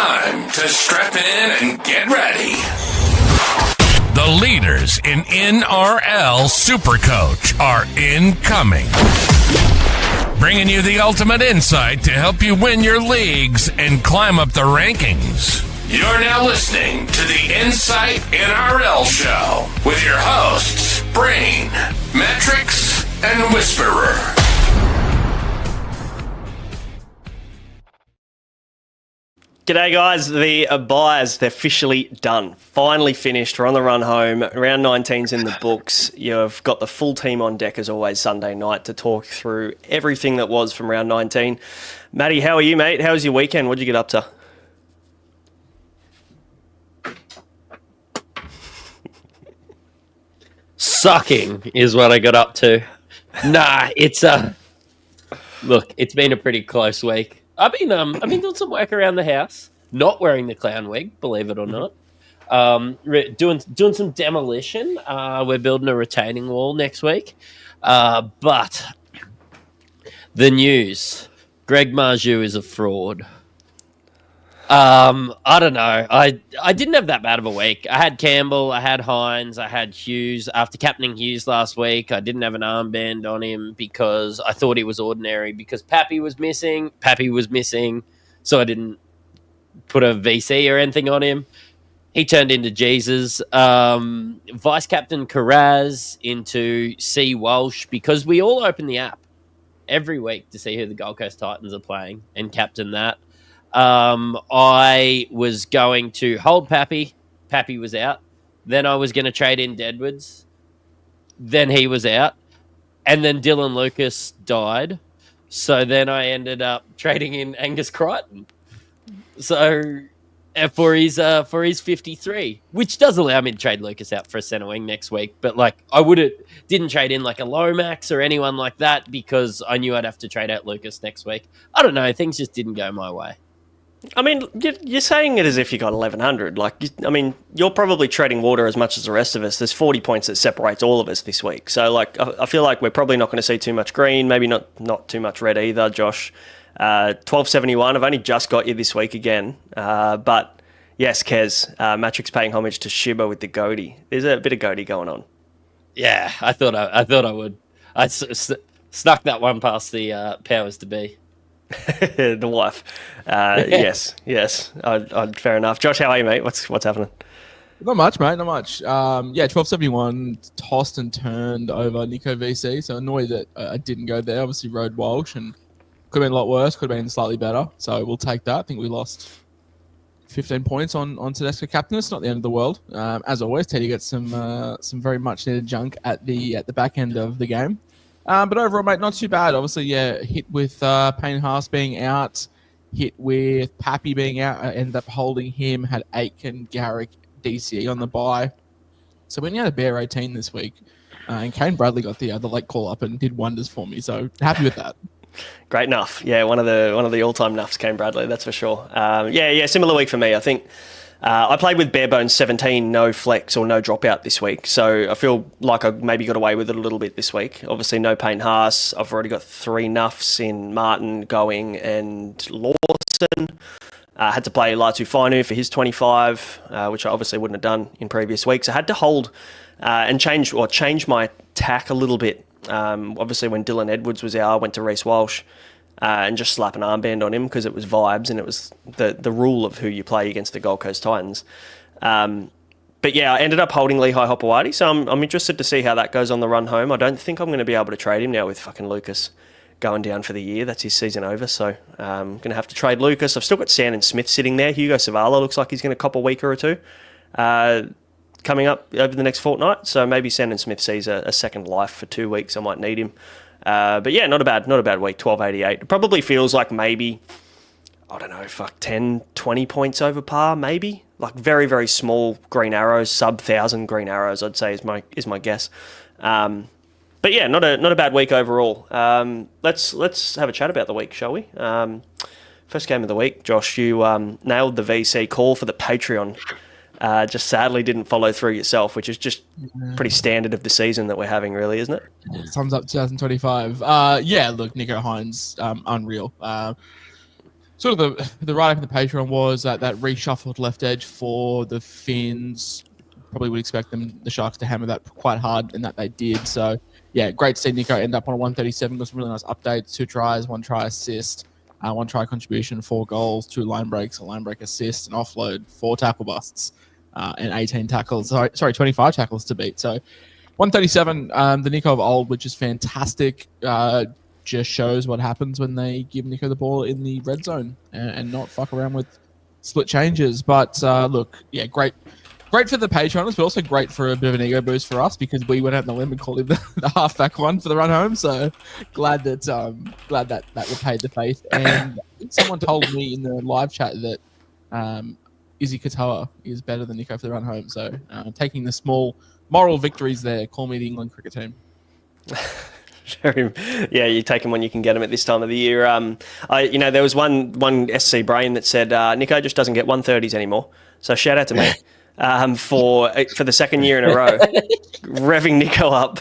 time to strap in and get ready. The leaders in NRL SuperCoach are incoming. Bringing you the ultimate insight to help you win your leagues and climb up the rankings. You're now listening to the Insight NRL Show with your hosts, Brain, Mattrix, and Whisperer. G'day guys, the buys, they're officially done. Finally finished, we're on the run home. Round 19's in the books. You've got the full team on deck as always Sunday night to talk through everything that was from round 19. Matty, how are you, mate? How was your weekend? What'd you get up to? Sucking is what I got up to. Nah, look, it's been a pretty close week. I've been doing some work around the house, not wearing the clown wig, believe it or not. Doing some demolition. We're building a retaining wall next week. But the news: Greg Marju is a fraud. I don't know. I didn't have that bad of a week. I had Campbell, I had Hines, I had Hughes. After captaining Hughes last week, I didn't have an armband on him because I thought he was ordinary because Pappy was missing, so I didn't put a VC or anything on him. He turned into Jesus. Vice Captain Carraz into C. Walsh because we all open the app every week to see who the Gold Coast Titans are playing and captain that. I was going to hold Pappy. Pappy was out. Then I was going to trade in Deadwoods. Then he was out. And then Dylan Lucas died. So then I ended up trading in Angus Crichton. So for his 53, which does allow me to trade Lucas out for a centre wing next week. But like I didn't trade in like a Lomax or anyone like that because I knew I'd have to trade out Lucas next week. I don't know. Things just didn't go my way. I mean, you're saying it as if you got 1,100. You're probably treading water as much as the rest of us. There's 40 points that separates all of us this week. So, I feel like we're probably not going to see too much green, maybe not too much red either, Josh. 1271, I've only just got you this week again. But, yes, Kez, Mattrix paying homage to Shiba with the goatee. There's a bit of goatee going on. Yeah, I thought I would. I snuck that one past the powers to be. The wife. Yes. I'd fair enough. Josh, how are you, mate? What's happening? Not much, mate. Not much. 1271 tossed and turned over Nico VC. So annoyed that I didn't go there. Obviously rode Walsh and could have been a lot worse. Could have been slightly better. So we'll take that. I think we lost 15 points on Tedesco captain. It's not the end of the world. As always, Teddy gets some very much needed junk at the back end of the game. But overall, mate, not too bad. Obviously, hit with Payne Haas being out, hit with Pappy being out. I ended up holding him, had Aitken, Garrick, DCE on the bye. So we only had a bare 18 this week. And Kane Bradley got the late call up and did wonders for me. So happy with that. Great enough. Yeah, one of the all-time nuffs, Kane Bradley, that's for sure. Similar week for me. I think I played with Barebones 17, no flex or no dropout this week. So I feel like I maybe got away with it a little bit this week. Obviously, no Payne Haas. I've already got 3 nuffs in Martin, Going, and Lawson. Had to play Latu Fainu for his 25, which I obviously wouldn't have done in previous weeks. I had to hold and change my tack a little bit. Obviously, when Dylan Edwards was out, I went to Reece Walsh. And just slap an armband on him because it was vibes and it was the rule of who you play against the Gold Coast Titans. But yeah, I ended up holding Lehigh Hopewadi, so I'm interested to see how that goes on the run home. I don't think I'm going to be able to trade him now with fucking Lucas going down for the year. That's his season over, so I'm going to have to trade Lucas. I've still got Sandon Smith sitting there. Hugo Savala looks like he's going to cop a week or two coming up over the next fortnight, so maybe Sandon Smith sees a second life for 2 weeks. I might need him. But yeah, not a bad week, 1288. It probably feels like maybe, 10, 20 points over par, maybe. Like very, very small green arrows, sub 1,000 green arrows, I'd say is my guess. But yeah, not a bad week overall. Let's have a chat about the week, shall we? First game of the week, Josh, you nailed the VC call for the Patreon. Just sadly didn't follow through yourself, which is just pretty standard of the season that we're having, really, isn't it? Sums up 2025. Look, Nico Hines, unreal. sort of the write-up in the Patreon was that reshuffled left edge for the Finns. Probably would expect the Sharks to hammer that quite hard, and that they did. So, yeah, great to see Nico end up on a 137. Got some really nice updates: 2 tries, 1 try assist, 1 try contribution, 4 goals, 2 line breaks, a line break assist, an offload, 4 tackle busts, and 18 tackles. Sorry, 25 tackles to beat. So, 137, the Nico of old, which is fantastic. Just shows what happens when they give Nico the ball in the red zone and not fuck around with split changes. But look, yeah, great for the Patreoners, but also great for a bit of an ego boost for us because we went out on the limb and called him the halfback one for the run home. So glad that repaid the faith. And someone told me in the live chat that Izzy Katoa is better than Nico for the run home. So taking the small moral victories there. Call me the England cricket team. Yeah, you take them when you can get them at this time of the year. There was one SC Brain that said Nico just doesn't get 130s anymore. So shout out to me for the second year in a row, revving Nico up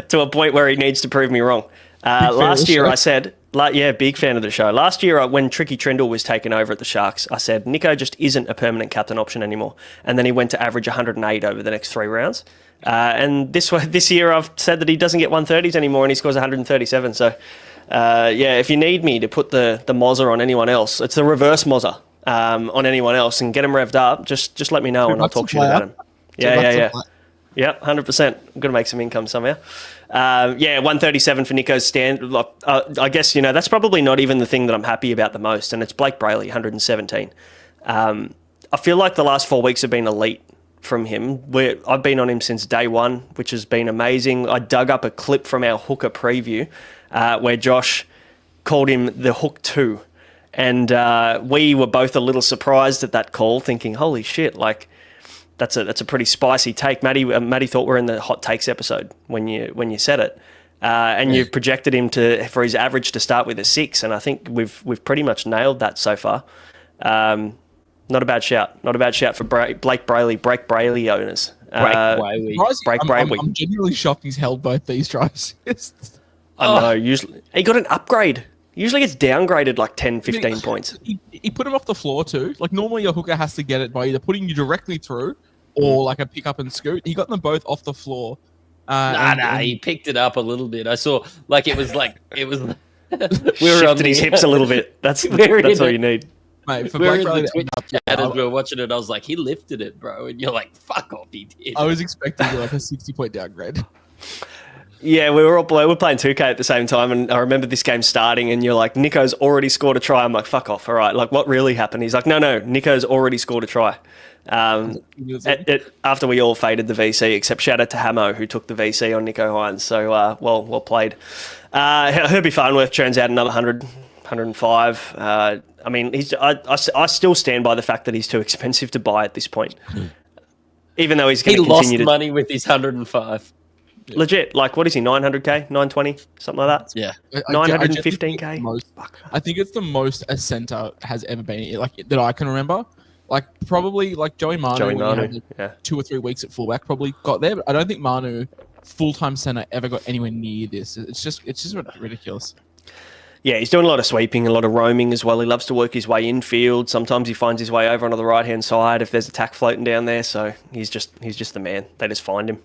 to a point where he needs to prove me wrong. Last year I said, big fan of the show. Last year when Tricky Trindle was taken over at the Sharks, I said Nico just isn't a permanent captain option anymore. And then he went to average 108 over the next 3 rounds. And this year I've said that he doesn't get 130s anymore and he scores 137. So, if you need me to put the Mozza on anyone else, it's the reverse Mozza on anyone else and get him revved up, just let me know and I'll talk shit about him. Yeah. 100%. I'm going to make some income somehow. 137 for Nico's stand. I guess, that's probably not even the thing that I'm happy about the most, and it's Blake Brayley, 117. I feel like the last 4 weeks have been elite from him. I've been on him since day one, which has been amazing. I dug up a clip from our hooker preview where Josh called him the Hook 2. And we were both a little surprised at that call, thinking, holy shit, like that's a pretty spicy take. Matty thought we're in the hot takes episode when you said it. You projected him for his average to start with a 6, and I think we've pretty much nailed that so far. Not a bad shout. Not a bad shout for Blake Brayley, Break Brayley owners. Break Brayley. I'm genuinely shocked he's held both these tries. I know. Usually he got an upgrade. Usually gets downgraded like 10, 15 points. He put him off the floor too. Like normally your hooker has to get it by either putting you directly through or like a pick up and scoot. He got them both off the floor. He picked it up a little bit. I saw it was we were shifted his hips a little bit. That's all you need. Mate, for we were Blake in the Brayley Twitch chat as we were watching it. I was like, he lifted it, bro, and you're like, fuck off, he did. I was expecting like a 60-point downgrade. Yeah, we were playing 2K at the same time, and I remember this game starting, and you're like, Nico's already scored a try. I'm like, fuck off, all right. Like, what really happened? He's like, no, Nico's already scored a try. After we all faded the VC, except shout out to Hamo, who took the VC on Nico Hines. So, well played. Herbie Farnworth turns out another 100, 105. I mean, I still stand by the fact that he's too expensive to buy at this point. Even though he's going to continue lost money with his 105. Yeah. Legit, like what is he? 900k, 920, something like that. Yeah, 915k. I think it's the most a centre has ever been like that I can remember. Like probably like Joey Manu, 2 or 3 weeks at fullback probably got there, but I don't think Manu full-time centre ever got anywhere near this. It's just ridiculous. Yeah, he's doing a lot of sweeping, a lot of roaming as well. He loves to work his way infield. Sometimes he finds his way over onto the right-hand side if there's a tack floating down there. So he's just the man. They just find him.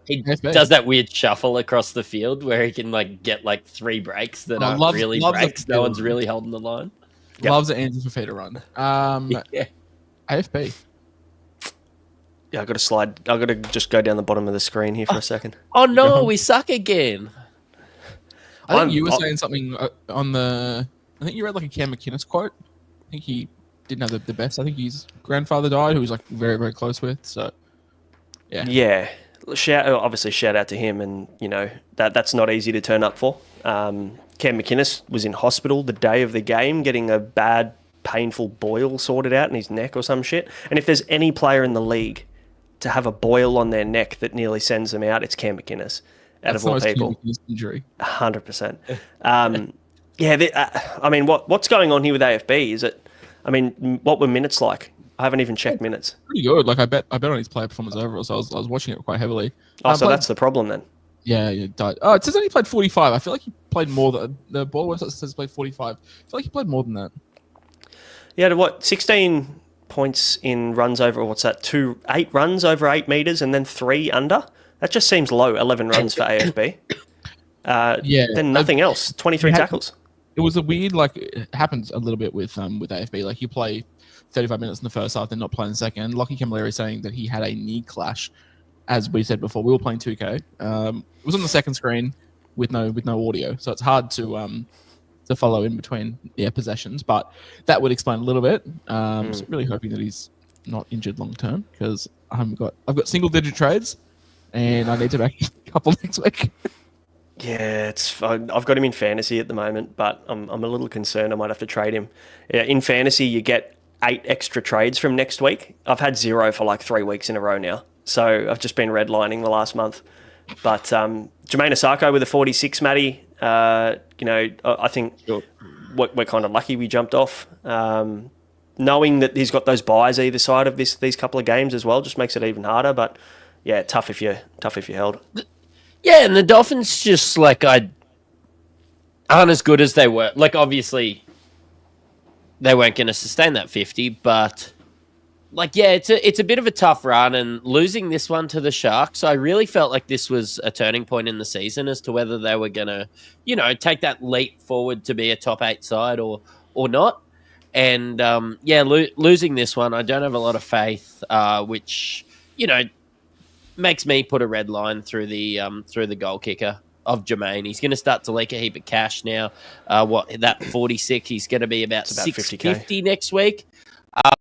He does that weird shuffle across the field where he can like get like 3 breaks that aren't really breaks. No one's really holding the line. Yep. Loves the Andrew Fafita run. AFP. Yeah, I got to slide. I got to just go down the bottom of the screen here for a second. Oh no, we suck again. I think you were saying something on the. I think you read like a Cam McInnes quote. I think he didn't have the best. I think his grandfather died, who he was like very, very close with. So, yeah. Yeah. Obviously, shout out to him, and you know that's not easy to turn up for. Cam McInnes was in hospital the day of the game, getting a bad, painful boil sorted out in his neck or some shit. And if there's any player in the league to have a boil on their neck that nearly sends them out, it's Cam McInnes. Out of all people, injury. 100%. I mean, what's going on here with AFB? Is it? I mean, what were minutes like? I haven't even checked minutes. Pretty good. Like I bet on his player performance overall, so I was watching it quite heavily. So that's the problem then. Yeah, he died. Oh, it says only played 45. I feel like he played more than the ball website says played 45. I feel like he played more than that. Yeah, what 16 points in runs over what's that? 8 runs over 8 meters and then 3 under. That just seems low. 11 runs for AFB. Then nothing else. 23 tackles. It was a weird, like, it happens a little bit with AFB. Like, you play 35 minutes in the first half, then not play in the second. Lockie Camilleri saying that he had a knee clash, as we said before. We were playing 2K. It was on the second screen with no audio, so it's hard to follow in between possessions. But that would explain a little bit. So really hoping that he's not injured long term, because I've got single digit trades, and I need to make a couple next week. Yeah, I've got him in fantasy at the moment, but I'm a little concerned I might have to trade him. Yeah, in fantasy, you get 8 extra trades from next week. I've had 0 for like 3 weeks in a row now, so I've just been redlining the last month. But Jermaine Asako with a 46, Matty. I think we're kind of lucky we jumped off. Knowing that he's got those buys either side of these couple of games as well just makes it even harder. But yeah, tough if you held. Yeah, and the Dolphins just aren't as good as they were. Like, obviously, they weren't going to sustain that 50, but it's a bit of a tough run, and losing this one to the Sharks, I really felt like this was a turning point in the season as to whether they were going to, take that leap forward to be a top 8 side or not. And losing this one, I don't have a lot of faith, which makes me put a red line through the goal kicker of Jermaine. He's going to start to leak a heap of cash now. That 46, he's going to be about 650 next week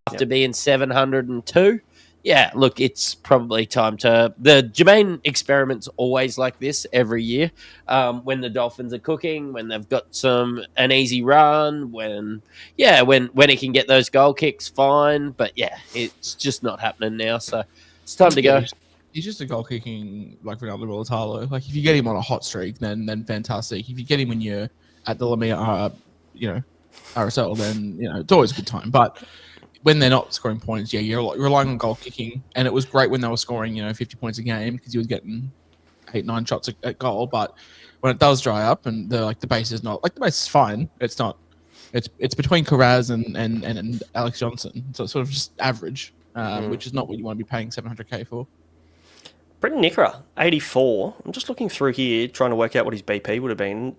after being 702. Yeah, look, it's probably time to... The Jermaine experiment's always like this every year. When the Dolphins are cooking, when they've got an easy run, when he can get those goal kicks, fine. But yeah, it's just not happening now. So it's time to go. He's just a goal kicking like Ronaldo Mulatalo. Like, if you get him on a hot streak, then fantastic. If you get him when you're at the Lamia, RSL, then it's always a good time. But when they're not scoring points, you're relying on goal kicking, and it was great when they were scoring 50 points a game because he was getting 8-9 shots at goal. But when it does dry up and the base is not the base is fine, it's not. It's between Carraz and Alex Johnson, so it's sort of just average, which is not what you want to be paying $700K for. Brendan Nickera, 84. I'm just looking through here, trying to work out what his BP would have been.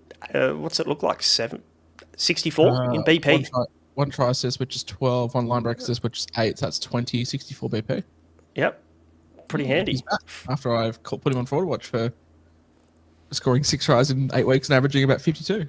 What's it look like? 64 in BP? One try assist, which is 12. One line break assist, which is 8. So that's 20, 64 BP. Yep. Pretty handy. He's back after I've put him on forward watch for scoring 6 tries in 8 weeks and averaging about 52.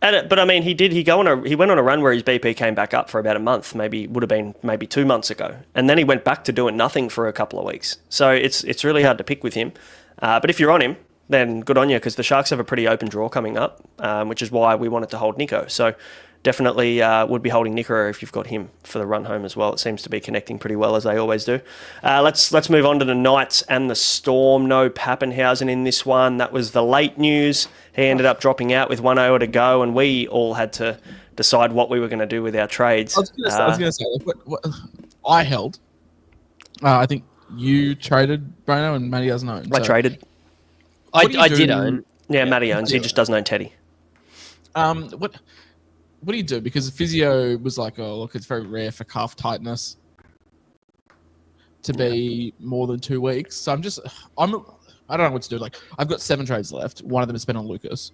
But I mean, he went on a run where his BP came back up for about a month, would have been 2 months ago, and then he went back to doing nothing for a couple of weeks. So it's really hard to pick with him. But if you're on him, then good on you, because the Sharks have a pretty open draw coming up, which is why we wanted to hold Nico. So definitely would be holding Nico if you've got him for the run home as well. It seems to be connecting pretty well, as they always do. Let's move on to the Knights and the Storm. No Pappenhausen in this one. That was the late news. He ended up dropping out with 1 hour to go, and we all had to decide what we were going to do with our trades. I was going to say, what I held. I think you traded Braino and Matty doesn't own. I traded. I did own. Yeah, Matty owns. He just doesn't own Teddy. What do you do? Because the physio was like, oh, look, it's very rare for calf tightness to be more than 2 weeks. So I don't know what to do. Like, I've got 7 trades left. One of them is spent on Lucas.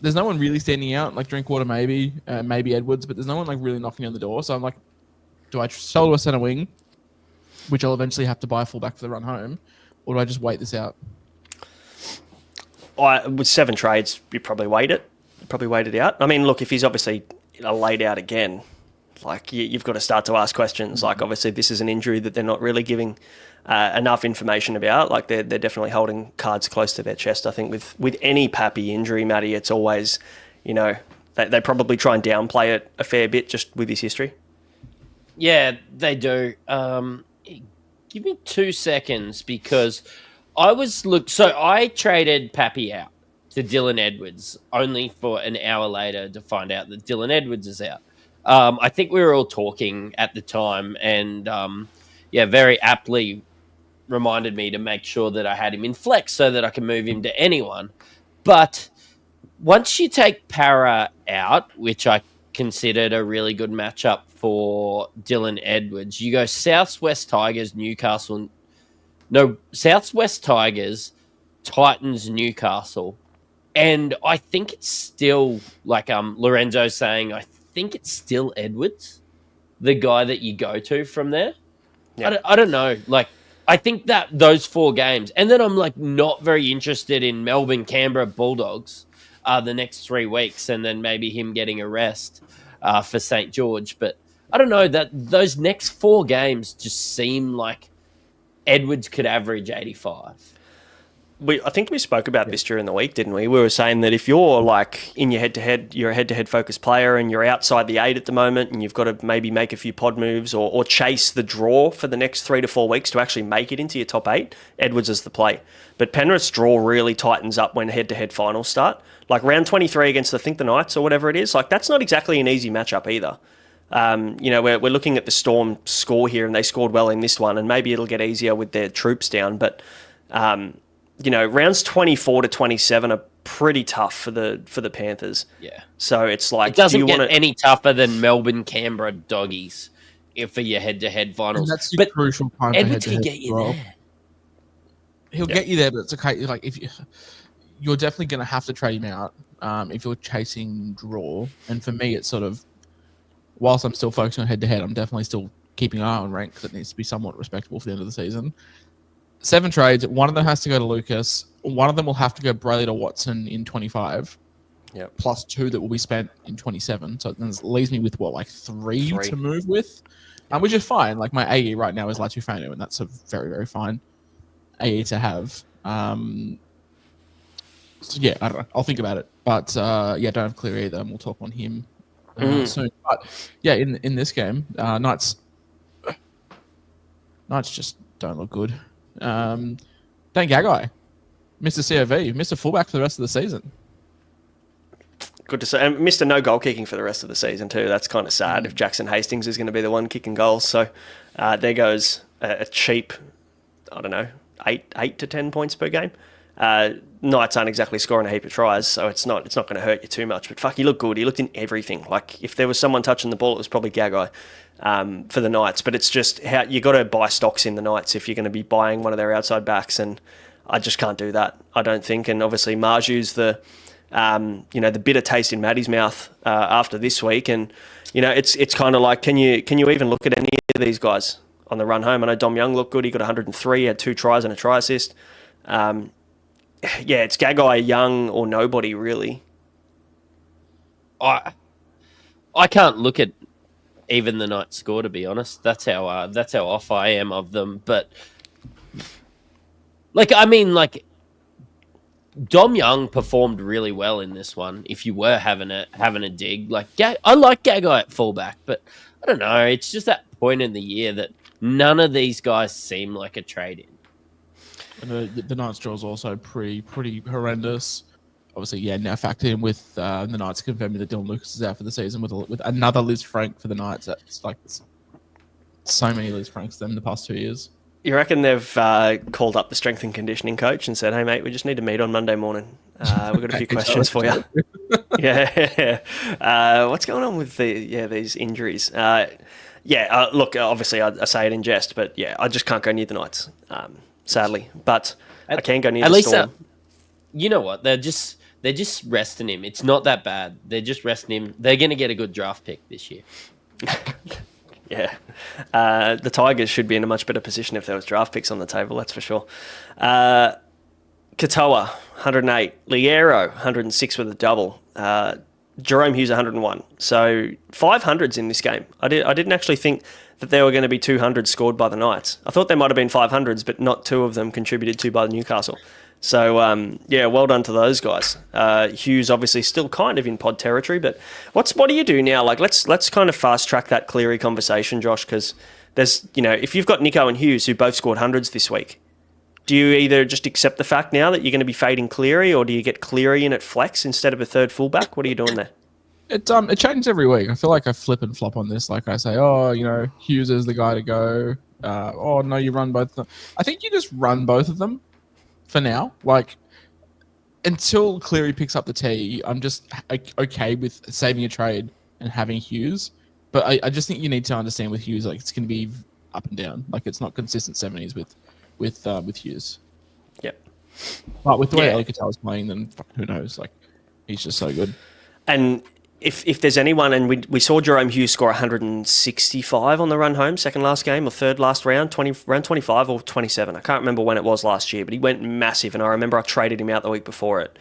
There's no one really standing out. Like, Drinkwater maybe Edwards, but there's no one like really knocking on the door. So I'm like, do I sell to a centre wing, which I'll eventually have to buy a fullback for the run home, or do I just wait this out? With 7 trades, you probably wait it. Probably wait it out. I mean, look, if he's obviously laid out again, like you've got to start to ask questions. Like, obviously, this is an injury that they're not really giving enough information about. Like, they're definitely holding cards close to their chest. I think with any Pappy injury, Matty, it's always, they probably try and downplay it a fair bit just with his history. Yeah, they do. Give me 2 seconds because so I traded Pappy out to Dylan Edwards only for an hour later to find out that Dylan Edwards is out. I think we were all talking at the time, and very aptly, reminded me to make sure that I had him in flex so that I can move him to anyone. But once you take Para out, which I considered a really good matchup for Dylan Edwards, you go Southwest Tigers, Newcastle. No, Southwest Tigers, Titans, Newcastle. And I think it's still, like Lorenzo's saying, I think it's still Edwards, the guy that you go to from there. Yeah. I don't know. Like, I think that those 4 games, and then I'm like not very interested in Melbourne, Canberra, Bulldogs the next 3 weeks, and then maybe him getting a rest for St. George. But I don't know, that those next 4 games just seem like Edwards could average 85. I think we spoke about this during the week, didn't we? We were saying that if you're like in your head-to-head, you're a head-to-head focused player and you're outside the 8 at the moment and you've got to maybe make a few pod moves or chase the draw for the next 3 to 4 weeks to actually make it into your top 8, Edwards is the play. But Penrith's draw really tightens up when head-to-head finals start. Like round 23 against, I think, the Knights or whatever it is, like that's not exactly an easy matchup either. We're looking at the Storm score here and they scored well in this one and maybe it'll get easier with their troops down, but... rounds 24 to 27 are pretty tough for the Panthers. Yeah. So it's like... It doesn't get any tougher than Melbourne, Canberra, Doggies for your head-to-head finals. And that's the crucial time for Edwards head-to-head can get you as well. there. He'll get you there, but it's okay. Like you're definitely going to have to trade him out if you're chasing draw. And for me, it's sort of... Whilst I'm still focusing on head-to-head, I'm definitely still keeping an eye on rank because it needs to be somewhat respectable for the end of the season. 7 trades. One of them has to go to Lucas. One of them will have to go Brayley to Watson in 25. Yep. Plus 2 that will be spent in 27. So it leaves me with, 3 to move with? Which is fine. Like, my AE right now is Latu Fanu, and that's a very, very fine AE to have. So, yeah, I don't know. I'll think about it. But, don't have Clear either, and we'll talk on him soon. But, yeah, in this game, Knights just don't look good. Dan Gagai, Mr. COV, Mr. Fullback for the rest of the season. Good to see. And Mr. No goal kicking for the rest of the season too. That's kind of sad if Jackson Hastings is going to be the one kicking goals. So there goes a cheap, I don't know, 8 to 10 points per game. Knights aren't exactly scoring a heap of tries, so it's not going to hurt you too much. But fuck, he looked good. He looked in everything. Like if there was someone touching the ball, it was probably Gagai for the Knights. But it's just how you got to buy stocks in the Knights if you're going to be buying one of their outside backs, and I just can't do that. I don't think. And obviously Marju's the bitter taste in Maddie's mouth after this week, and it's kind of like can you even look at any of these guys on the run home? I know Dom Young looked good. He got 103, had 2 tries and a try assist. It's Gagai, Young, or nobody really. I can't look at even the Knights score, to be honest. That's how off I am of them. But Dom Young performed really well in this one. If you were having a dig, I like Gagai at fullback, but I don't know. It's just that point in the year that none of these guys seem like a trade-in. And the Knights draw is also pretty horrendous. Obviously, now factor in with the Knights confirming that Dylan Lucas is out for the season with another Liz Frank for the Knights. That's like so many Liz Franks them the past 2 years. You reckon they've called up the strength and conditioning coach and said, "Hey mate, we just need to meet on Monday morning. We've got a few questions for you." Yeah. What's going on with these injuries? Look, obviously I say it in jest, but I just can't go near the Knights, sadly. But I can go near the Storm. You know what? They're just resting him. It's not that bad. They're just resting him. They're going to get a good draft pick this year. Yeah. The Tigers should be in a much better position if there was draft picks on the table, that's for sure. Katoa, 108. Liero, 106 with a double. Jerome Hughes, 101. So 500s in this game. I didn't actually think that there were going to be 200s scored by the Knights. I thought there might have been 500s, but not 2 of them contributed to by the Newcastle. So, well done to those guys. Hughes obviously still kind of in pod territory, but what do you do now? Like, let's kind of fast track that Cleary conversation, Josh, because there's, if you've got Nico and Hughes who both scored hundreds this week, do you either just accept the fact now that you're going to be fading Cleary, or do you get Cleary in at flex instead of a third fullback? What are you doing there? It changes every week. I feel like I flip and flop on this. Like I say, oh, Hughes is the guy to go. Oh no, you run both of them. I think you just run both of them for now. Like until Cleary picks up the tee, I'm just okay with saving a trade and having Hughes. But I just think you need to understand with Hughes, like it's going to be up and down. Like it's not consistent 70s with Hughes. Yep. But with the way Alcantara is playing, then who knows? Like he's just so good. And if there's anyone, and we saw Jerome Hughes score 165 on the run home, second last game or third last round, round 25 or 27. I can't remember when it was last year, but he went massive, and I remember I traded him out the week before it.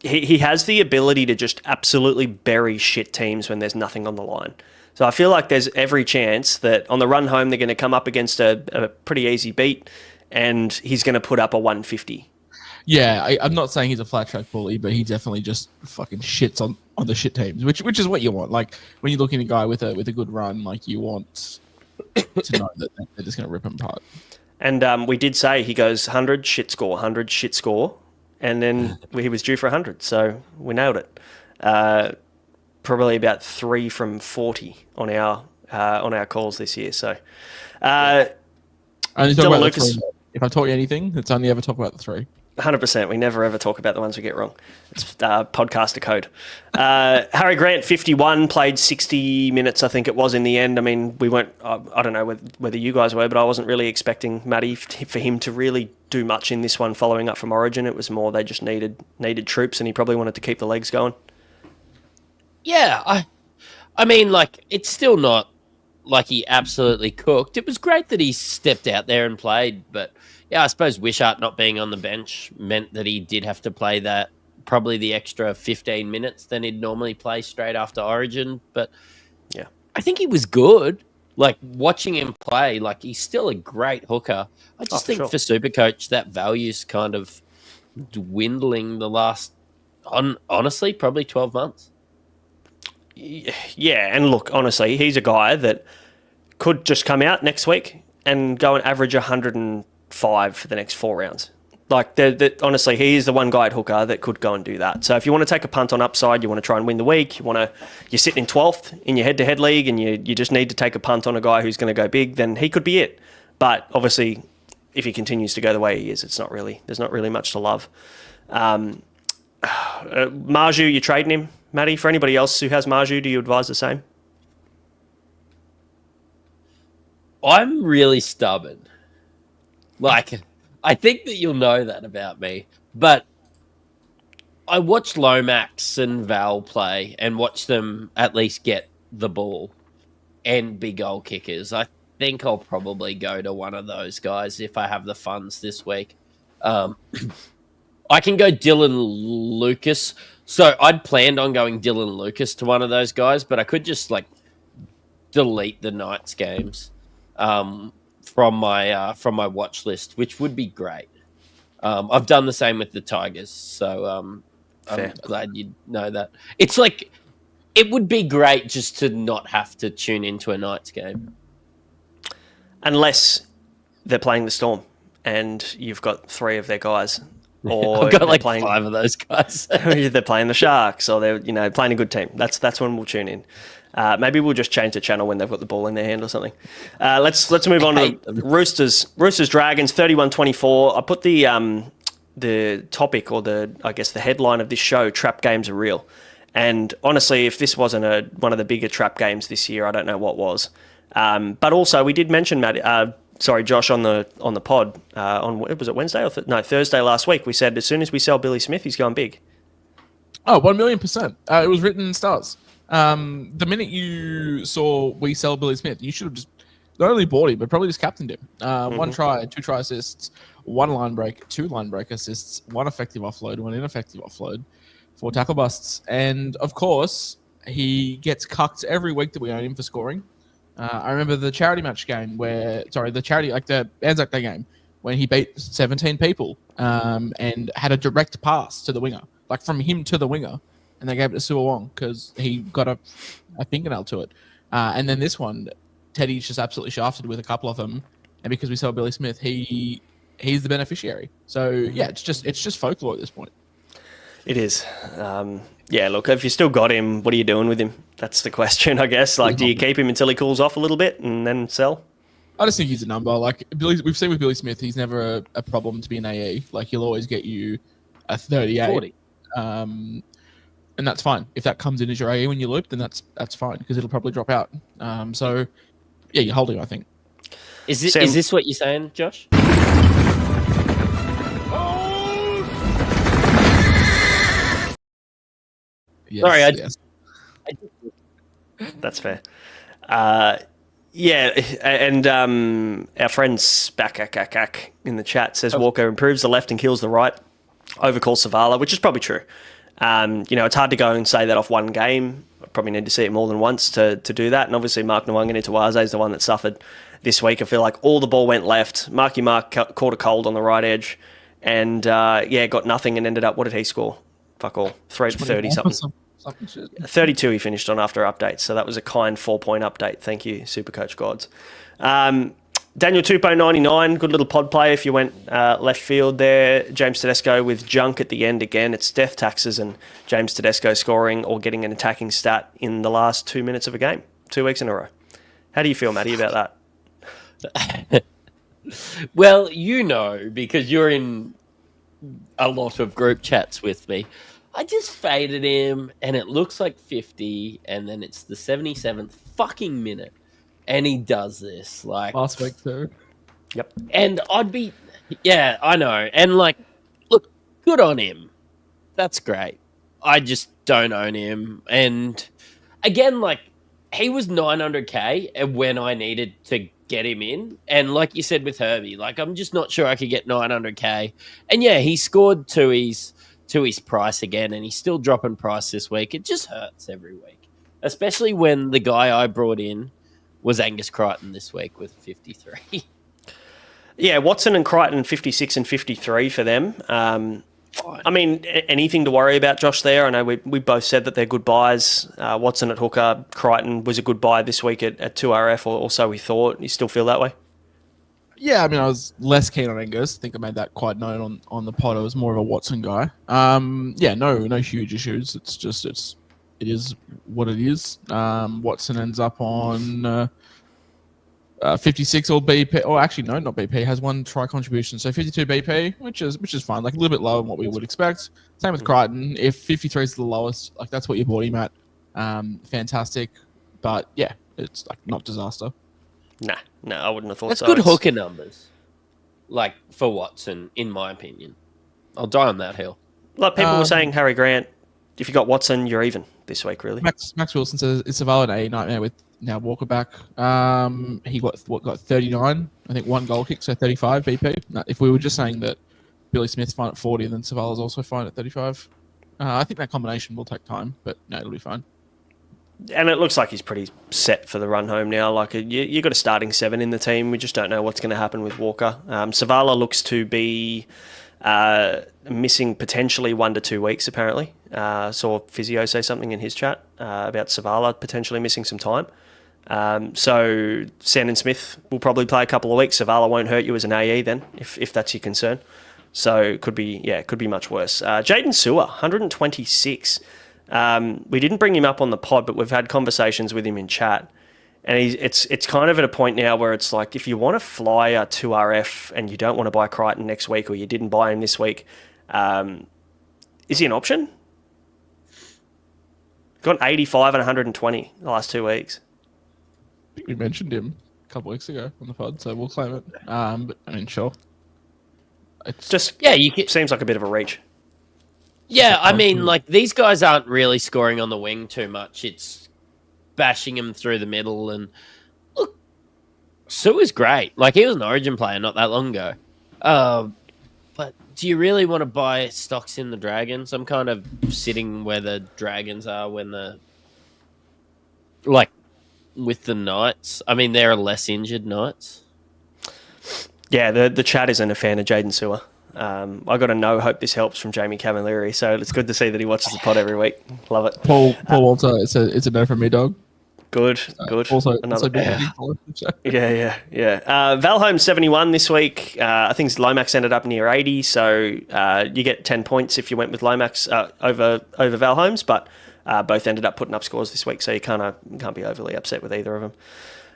He has the ability to just absolutely bury shit teams when there's nothing on the line. So I feel like there's every chance that on the run home they're going to come up against a pretty easy beat, and he's going to put up a 150. Yeah, I'm not saying he's a flat track bully, but he definitely just fucking shits on the shit teams, which is what you want. Like when you're looking at a guy with a good run, like you want to know that they're just going to rip him apart. And we did say he goes 100 shit score, 100 shit score, and then he was due for 100, so we nailed it. Probably about 3 from 40 on our calls this year. So Dylan Lucas. If I taught you anything, it's only ever talk about the 3. 100%. We never ever talk about the ones we get wrong. It's podcaster code. Harry Grant, 51, played 60 minutes, I think it was in the end. I mean, we weren't. I don't know whether you guys were, but I wasn't really expecting Matty for him to really do much in this one. Following up from Origin, it was more they just needed troops, and he probably wanted to keep the legs going. Yeah, I mean, like it's still not like he absolutely cooked. It was great that he stepped out there and played, but. Yeah, I suppose Wishart not being on the bench meant that he did have to play that probably the extra 15 minutes than he'd normally play straight after Origin. But yeah, I think he was good. Like watching him play, like he's still a great hooker. I just think for Supercoach that value's kind of dwindling the last, honestly, probably 12 months. Yeah, and look, honestly, he's a guy that could just come out next week and go and average 105 for the next 4 rounds. Like, honestly, he is the one guy at hooker that could go and do that. So if you want to take a punt on upside, you want to try and win the week, you're sitting in 12th in your head-to-head league and you just need to take a punt on a guy who's going to go big, then he could be it. But obviously, if he continues to go the way he is, there's not really much to love. Marju, you're trading him, Matty. For anybody else who has Marju, do you advise the same? I'm really stubborn. Like, I think that you'll know that about me, but I watched Lomax and Val play and watch them at least get the ball and be goal kickers. I think I'll probably go to one of those guys if I have the funds this week. I can go Dylan Lucas. So I'd planned on going Dylan Lucas to one of those guys, but I could just like delete the Knights games. From my watch list, which would be great. I've done the same with the Tigers, so I'm glad you know that. It's like it would be great just to not have to tune into a Knights game, unless they're playing the Storm and you've got 3 of their guys, or I've got like 5 of those guys. They're playing the Sharks, or they're playing a good team. That's when we'll tune in. Maybe we'll just change the channel when they've got the ball in their hand or something. Let's move on to Roosters Dragons 31-24. I put the topic or the headline of this show, Trap Games Are Real. And honestly, if this wasn't one of the bigger trap games this year, I don't know what was. But also we did mention Josh on the pod was it Wednesday or Thursday last week. We said as soon as we sell Billy Smith, he's going big. Oh, 1,000,000%. It was written in stars. The minute you saw we sell Billy Smith, you should have just not only bought him, but probably just captained him. 1 try, 2 try assists, 1 line break, 2 line break assists, 1 effective offload, 1 ineffective offload, 4 tackle busts. And of course, he gets cucked every week that we own him for scoring. I remember the charity match game the Anzac Day game, when he beat 17 people and had a direct pass to the winger, like from him to the winger. And they gave it to Suawong because he got a fingernail to it. And then this one, Teddy's just absolutely shafted with a couple of them. And because we sell Billy Smith, he's the beneficiary. So yeah, it's just folklore at this point. It is. Yeah, look, if you still got him, what are you doing with him? That's the question, I guess. Like, do you keep him until he cools off a little bit and then sell? I just think he's a number. Like we've seen with Billy Smith, he's never a problem to be an AE. Like he'll always get you a 38, 40. And that's fine. If that comes in as your AE when you loop, then that's fine because it'll probably drop out. So yeah, you're holding, I think. Is this what you're saying, Josh? Yes, Sorry, yes. That's fair. Yeah, and our friend Spack in the chat says Walker improves the left and kills the right, overcalls Savala, which is probably true. It's hard to go and say that off one game. I probably need to see it more than once to do that. And obviously Mark Nwangani-Tawaze is the one that suffered this week. I feel like all the ball went left. Mark caught a cold on the right edge and, got nothing and ended up, what did he score? Fuck all. 30 something. 32 he finished on after updates, so that was a kind 4-point update. Thank you, Supercoach gods. Daniel Tupou 99, good little pod play if you went left field there. James Tedesco with junk at the end again. It's death taxes and James Tedesco scoring or getting an attacking stat in the last 2 minutes of a game, 2 weeks in a row. How do you feel, Matty, about that? Well, because you're in a lot of group chats with me. I just faded him, and it looks like 50, and then it's the 77th fucking minute, and he does this. Like Last week too. Yep. And yeah, I know. And look, good on him. That's great. I just don't own him. And again, he was 900k when I needed to get him in. And like you said with Herbie, I'm just not sure I could get 900k. And yeah, he scored to his price again, and he's still dropping price this week. It just hurts every week, especially when the guy I brought in was Angus Crichton this week with 53. Yeah, Watson and Crichton 56 and 53 for them. I mean, anything to worry about, Josh, there? I know we both said that they're good buys. Watson at hooker, Crichton was a good buy this week at 2RF, or so we thought. You still feel that way? Yeah, I mean, I was less keen on Angus. I think I made that quite known on the pod. I was more of a Watson guy. Yeah, no huge issues. It is what it is. Watson ends up on 56 or BP, or actually no, not BP. Has one try contribution, so 52 BP, which is fine. Like a little bit lower than what we would expect. Same with Crichton. If 53 is the lowest, that's what you bought him at. Fantastic, but yeah, it's not disaster. No, I wouldn't have thought That's so. good hooker numbers, for Watson, in my opinion. I'll die on that hill. Like people were saying, Harry Grant, if you got Watson, you're even this week, really. Max Wilson says it's a valid A nightmare with now Walker back. He got 39, I think, one goal kick, so 35 BP. Now, if we were just saying that Billy Smith's fine at 40, then Savala's also fine at 35. I think that combination will take time, but no, it'll be fine. And it looks like he's pretty set for the run home now. You got a starting 7 in the team. We just don't know what's going to happen with Walker. Savala looks to be missing potentially 1 to 2 weeks, apparently. Saw Physio say something in his chat about Savala potentially missing some time. So Sandon Smith will probably play a couple of weeks. Savala won't hurt you as an AE then, if that's your concern. So it could be much worse. Jaden Sewer, 126. We didn't bring him up on the pod, but we've had conversations with him in chat. And it's kind of at a point now where it's like, if you want to fly a 2RF and you don't want to buy Crichton next week, or you didn't buy him this week, is he an option? Got 85 and 120 the last 2 weeks. I think we mentioned him a couple of weeks ago on the pod, so we'll claim it. But I mean, sure. It's just seems like a bit of a reach. Yeah, I mean, these guys aren't really scoring on the wing too much. It's bashing them through the middle. And look, Sua's great. He was an Origin player not that long ago. But do you really want to buy stocks in the Dragons? I'm kind of sitting where the Dragons are when with the Knights. I mean, they're a less injured Knights. Yeah, the chat isn't a fan of Jaden Sewer. I got a no hope this helps from Jamie Camilleri, so it's good to see that he watches the pod every week. Love it. Paul Walter, it's a no from me, dog. Good. Also, Another. yeah. Yeah. Val Holmes 71 this week. I think Lomax ended up near 80, so you get 10 points if you went with Lomax over Val Holmes, but both ended up putting up scores this week, so you can't be overly upset with either of them.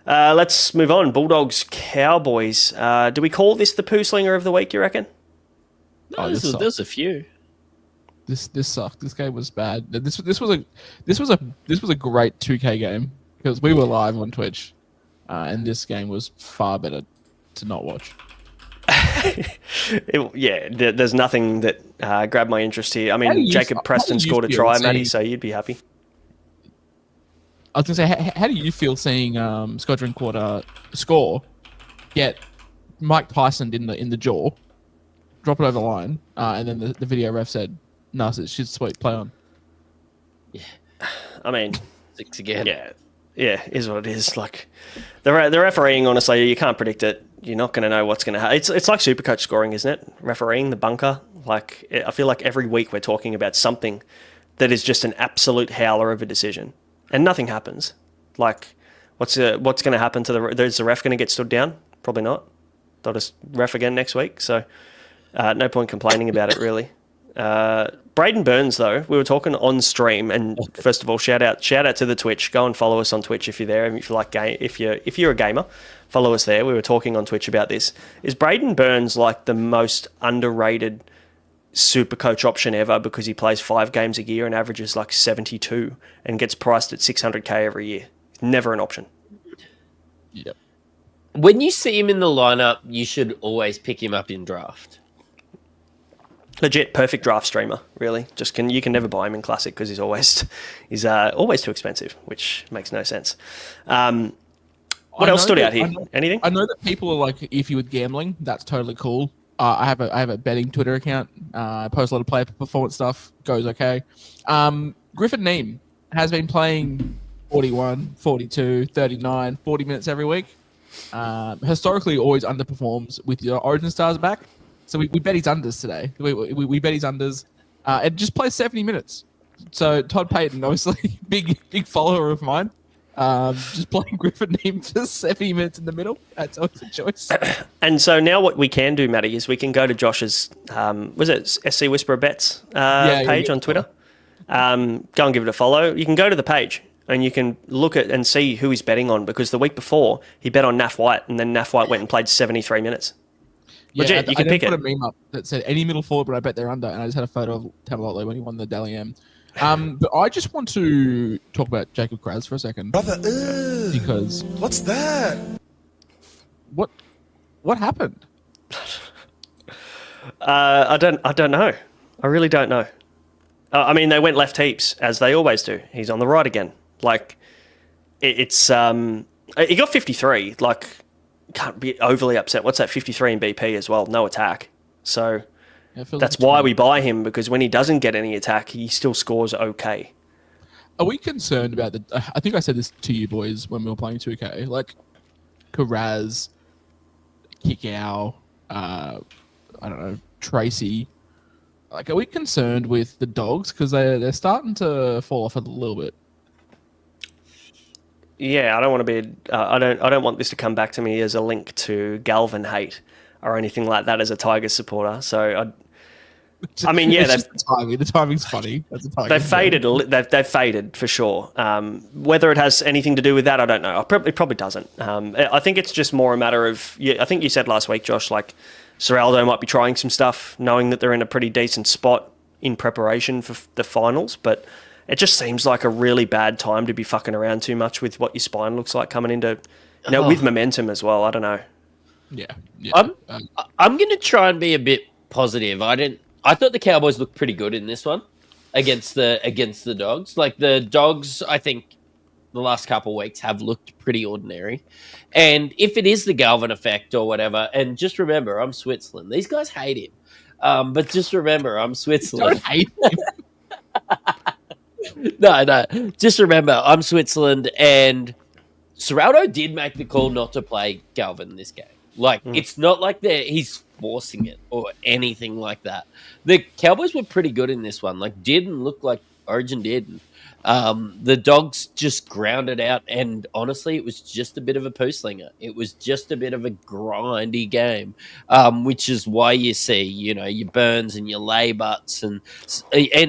Let's move on. Bulldogs, Cowboys. Do we call this the poo slinger of the week, you reckon? No, there's a few. This sucked. This game was bad. This was a great 2K game because we were live on Twitch, and this game was far better to not watch. There's nothing that grabbed my interest here. I mean, Jacob Preston scored a try, Matty, so you'd be happy. I was going to say, how do you feel seeing Scott Drinkwater score, get Mike Tyson in the jaw, drop it over the line, and then the video ref said, "No, she's sweet, play on." Yeah, I mean, 6 again. Yeah, is what it is. Like the refereeing, honestly, you can't predict it. You're not going to know what's going to happen. It's like SuperCoach scoring, isn't it? Refereeing, the bunker. Like I feel like every week we're talking about something that is just an absolute howler of a decision, and nothing happens. Like what's going to happen to is the ref going to get stood down? Probably not. They'll just ref again next week. So no point complaining about it, really. Braden Burns, though, we were talking on stream, and first of all, shout out to the Twitch. Go and follow us on Twitch if you're there. If you like if you're a gamer, follow us there. We were talking on Twitch about this. Is Braden Burns like the most underrated SuperCoach option ever because he plays 5 games a year and averages like 72 and gets priced at 600k every year? He's never an option. Yep. When you see him in the lineup, you should always pick him up in draft. Legit perfect draft streamer, really. You can never buy him in Classic because he's always too expensive, which makes no sense. What else stood out here? Anything? I know that people are like iffy with gambling. That's totally cool. I have a betting Twitter account. I post a lot of player performance stuff. Goes okay. Griffin Neem has been playing 41, 42, 39, 40 minutes every week. Historically, always underperforms with your Origin stars back. So we bet his unders today. We bet his unders. And just plays 70 minutes. So Todd Payton, obviously, big follower of mine. Just playing Griffin Neem for 70 minutes in the middle. That's always a choice. And so now what we can do, Matty, is we can go to Josh's, was it SC Whisperer Bets page on Twitter? Go and give it a follow. You can go to the page and you can look at and see who he's betting on, because the week before he bet on Naf White, and then Naf White went and played 73 minutes. Legit, you can pick it. I put a meme up that said any middle forward, but I bet they're under, and I just had a photo of Tamalolo when he won the Dally M. But I just want to talk about Jacob Kraz for a second. Brother, because what's that? What happened? I don't know. I really don't know. I mean, they went left heaps, as they always do. He's on the right again. Like, it's he got 53. Like, can't be overly upset. What's that? 53 in BP as well. No attack. So that's why we buy him, because when he doesn't get any attack, he still scores okay. Are we concerned about I think I said this to you boys when we were playing 2K. Like, Karaz, Kickow, I don't know, Tracy. Like, are we concerned with the Dogs, because they're starting to fall off a little bit? Yeah, I don't want to be. I don't want this to come back to me as a link to Galvin hate or anything like that as a Tigers supporter. So I mean, yeah, the timing's funny. They've faded. They've faded for sure. Whether it has anything to do with that, I don't know. It probably doesn't. I think it's just more a matter of. I think you said last week, Josh, like Seraldo might be trying some stuff, knowing that they're in a pretty decent spot in preparation for the finals, but it just seems like a really bad time to be fucking around too much with what your spine looks like coming into, with momentum as well. I don't know. Yeah. I'm going to try and be a bit positive. I thought the Cowboys looked pretty good in this one against the Dogs. Like, the Dogs, I think the last couple of weeks have looked pretty ordinary. And if it is the Galvin effect or whatever, and just remember, I'm Switzerland. These guys hate him. But just remember, I'm Switzerland. Don't hate him. No. Just remember, I'm Switzerland, and Seraldo did make the call not to play Galvin this game. Like, it's not like he's forcing it or anything like that. The Cowboys were pretty good in this one. Like, didn't look like Origin did. The Dogs just grounded out, and honestly, it was just a bit of a poo slinger. It was just a bit of a grindy game, which is why you see, your Burns and your Laybutts and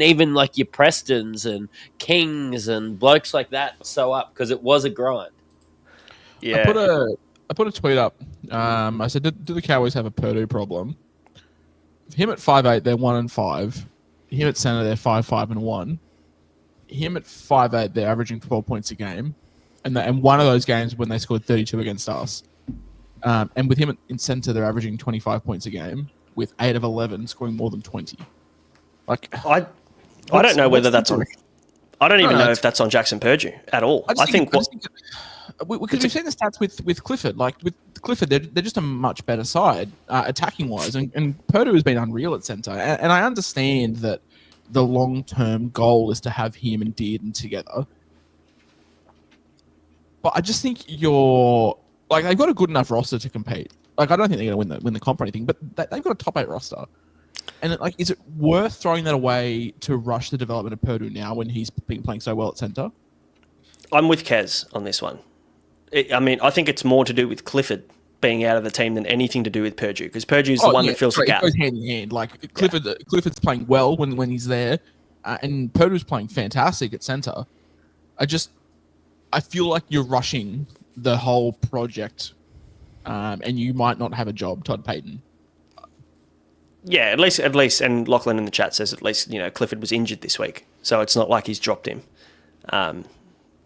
even like your Prestons and Kings and blokes like that up because it was a grind. Yeah. I put a tweet up. I said, do the Cowboys have a Purdue problem? Him at 5'8", they're 1-5. Him at centre, they're 5-5-1. Him at 5'8", they're averaging 12 points a game, and one of those games when they scored 32 against us. And with him in centre, they're averaging 25 points a game, with 8 of 11 scoring more than 20. Like I don't know whether that's on. I don't even know if that's on Jackson Purdue at all. I think because we've seen the stats with Clifford. Like with Clifford, they're just a much better side attacking wise, and Purdue has been unreal at centre. And I understand that the long-term goal is to have him and Dearden together. But I just think they've got a good enough roster to compete. Like, I don't think they're going to win the comp or anything, but they've got a top 8 roster. And is it worth throwing that away to rush the development of Purdue now when he's been playing so well at centre? I'm with Kez on this one. I think it's more to do with Clifford being out of the team than anything to do with Purdue, because Purdue's the one that fills the gap. It goes hand in hand. Like Clifford's playing well when he's there, and Purdue's playing fantastic at centre. I feel like you're rushing the whole project, and you might not have a job, Todd Payton. Yeah, at least, and Lachlan in the chat says at least Clifford was injured this week, so it's not like he's dropped him,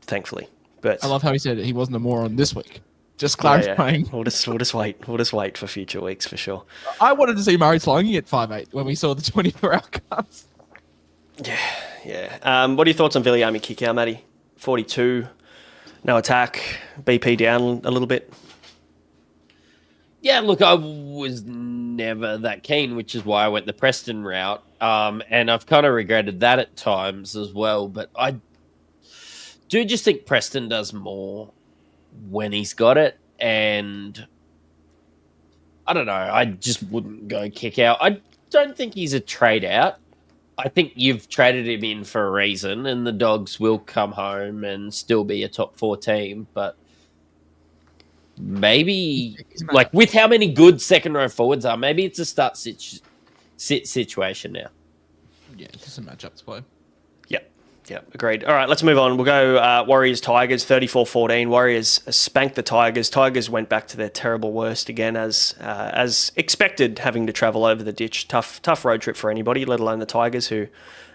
thankfully. But I love how he said he wasn't a moron this week. Just clarifying. Yeah. We'll just wait. We'll just wait for future weeks for sure. I wanted to see Murray Slongy at 5'8" when we saw the 24-hour cuts. Yeah. What are your thoughts on Viliami kick out, Matty? 42, no attack, BP down a little bit. Yeah, look, I was never that keen, which is why I went the Preston route. And I've kind of regretted that at times as well. But I do just think Preston does more when he's got it. And I don't know, I just wouldn't go kick out. I don't think he's a trade out. I think you've traded him in for a reason, and the Dogs will come home and still be a top 4 team. But maybe, like, with how many good second row forwards are, maybe it's a sit situation now. Yeah, just some matchups play. Yep, agreed. All right, let's move on. We'll go Warriors-Tigers, 34-14. Warriors spanked the Tigers. Tigers went back to their terrible worst again, as expected, having to travel over the ditch. Tough road trip for anybody, let alone the Tigers, who,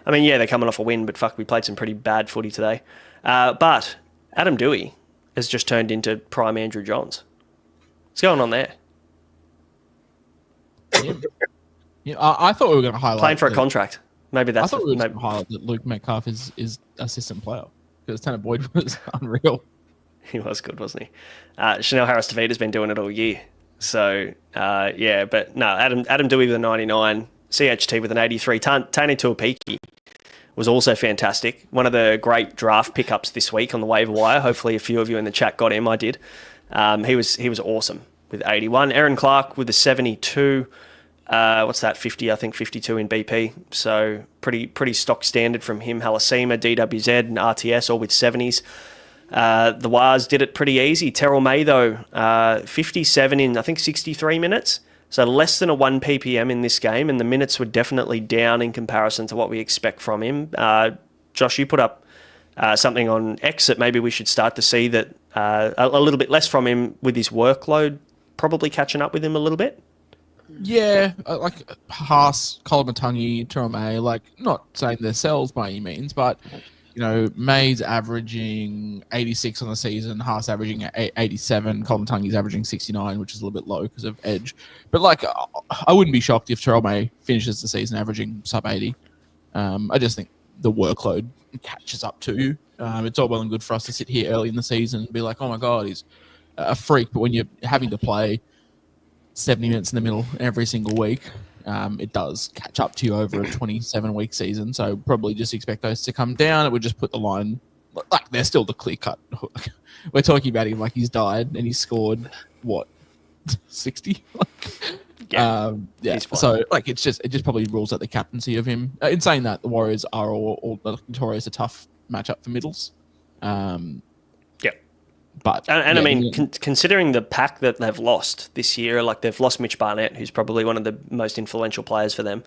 they're coming off a win, but fuck, we played some pretty bad footy today. But Adam Dewey has just turned into prime Andrew Johns. What's going on there? Yeah, I thought we were going to highlight playing for a contract. Maybe that's. I thought we were going to highlight that Luke Metcalf is assistant player, because Tanner Boyd was unreal. He was good, wasn't he? Chanel Harris-Tavita's been doing it all year. So, but no, Adam Dewey with a 99, CHT with an 83, Tane Tuapiki was also fantastic. One of the great draft pickups this week on the waiver wire. Hopefully a few of you in the chat got him. I did. He was awesome with 81. Aaron Clark with a 72. What's that? 50, I think 52 in BP. So pretty stock standard from him. Halasima, DWZ, and RTS all with 70s. The Wars did it pretty easy. Terrell May, though, 57 in, I think, 63 minutes. So less than a 1 ppm in this game, and the minutes were definitely down in comparison to what we expect from him. Josh, you put up something on X that maybe we should start to see that a little bit less from him with his workload probably catching up with him a little bit. Yeah, like Haas, Kolomatangi, Terrell May, not saying they're sells by any means, but May's averaging 86 on the season, Haas averaging 87, Kolomatangi's averaging 69, which is a little bit low because of edge. But I wouldn't be shocked if Terrell May finishes the season averaging sub 80. I just think the workload catches up to you. It's all well and good for us to sit here early in the season and be like, oh my God, he's a freak. But when you're having to play 70 minutes in the middle every single week, it does catch up to you over a 27-week season. So probably just expect those to come down. It would just put the line, they're still the clear cut. We're talking about him like he's died and he's scored, 60? Yeah, he's fine. So like it just probably rules out the captaincy of him. In saying that, the Warriors are all notorious a tough matchup for middles. But I mean, considering the pack that they've lost this year, like they've lost Mitch Barnett, who's probably one of the most influential players for them.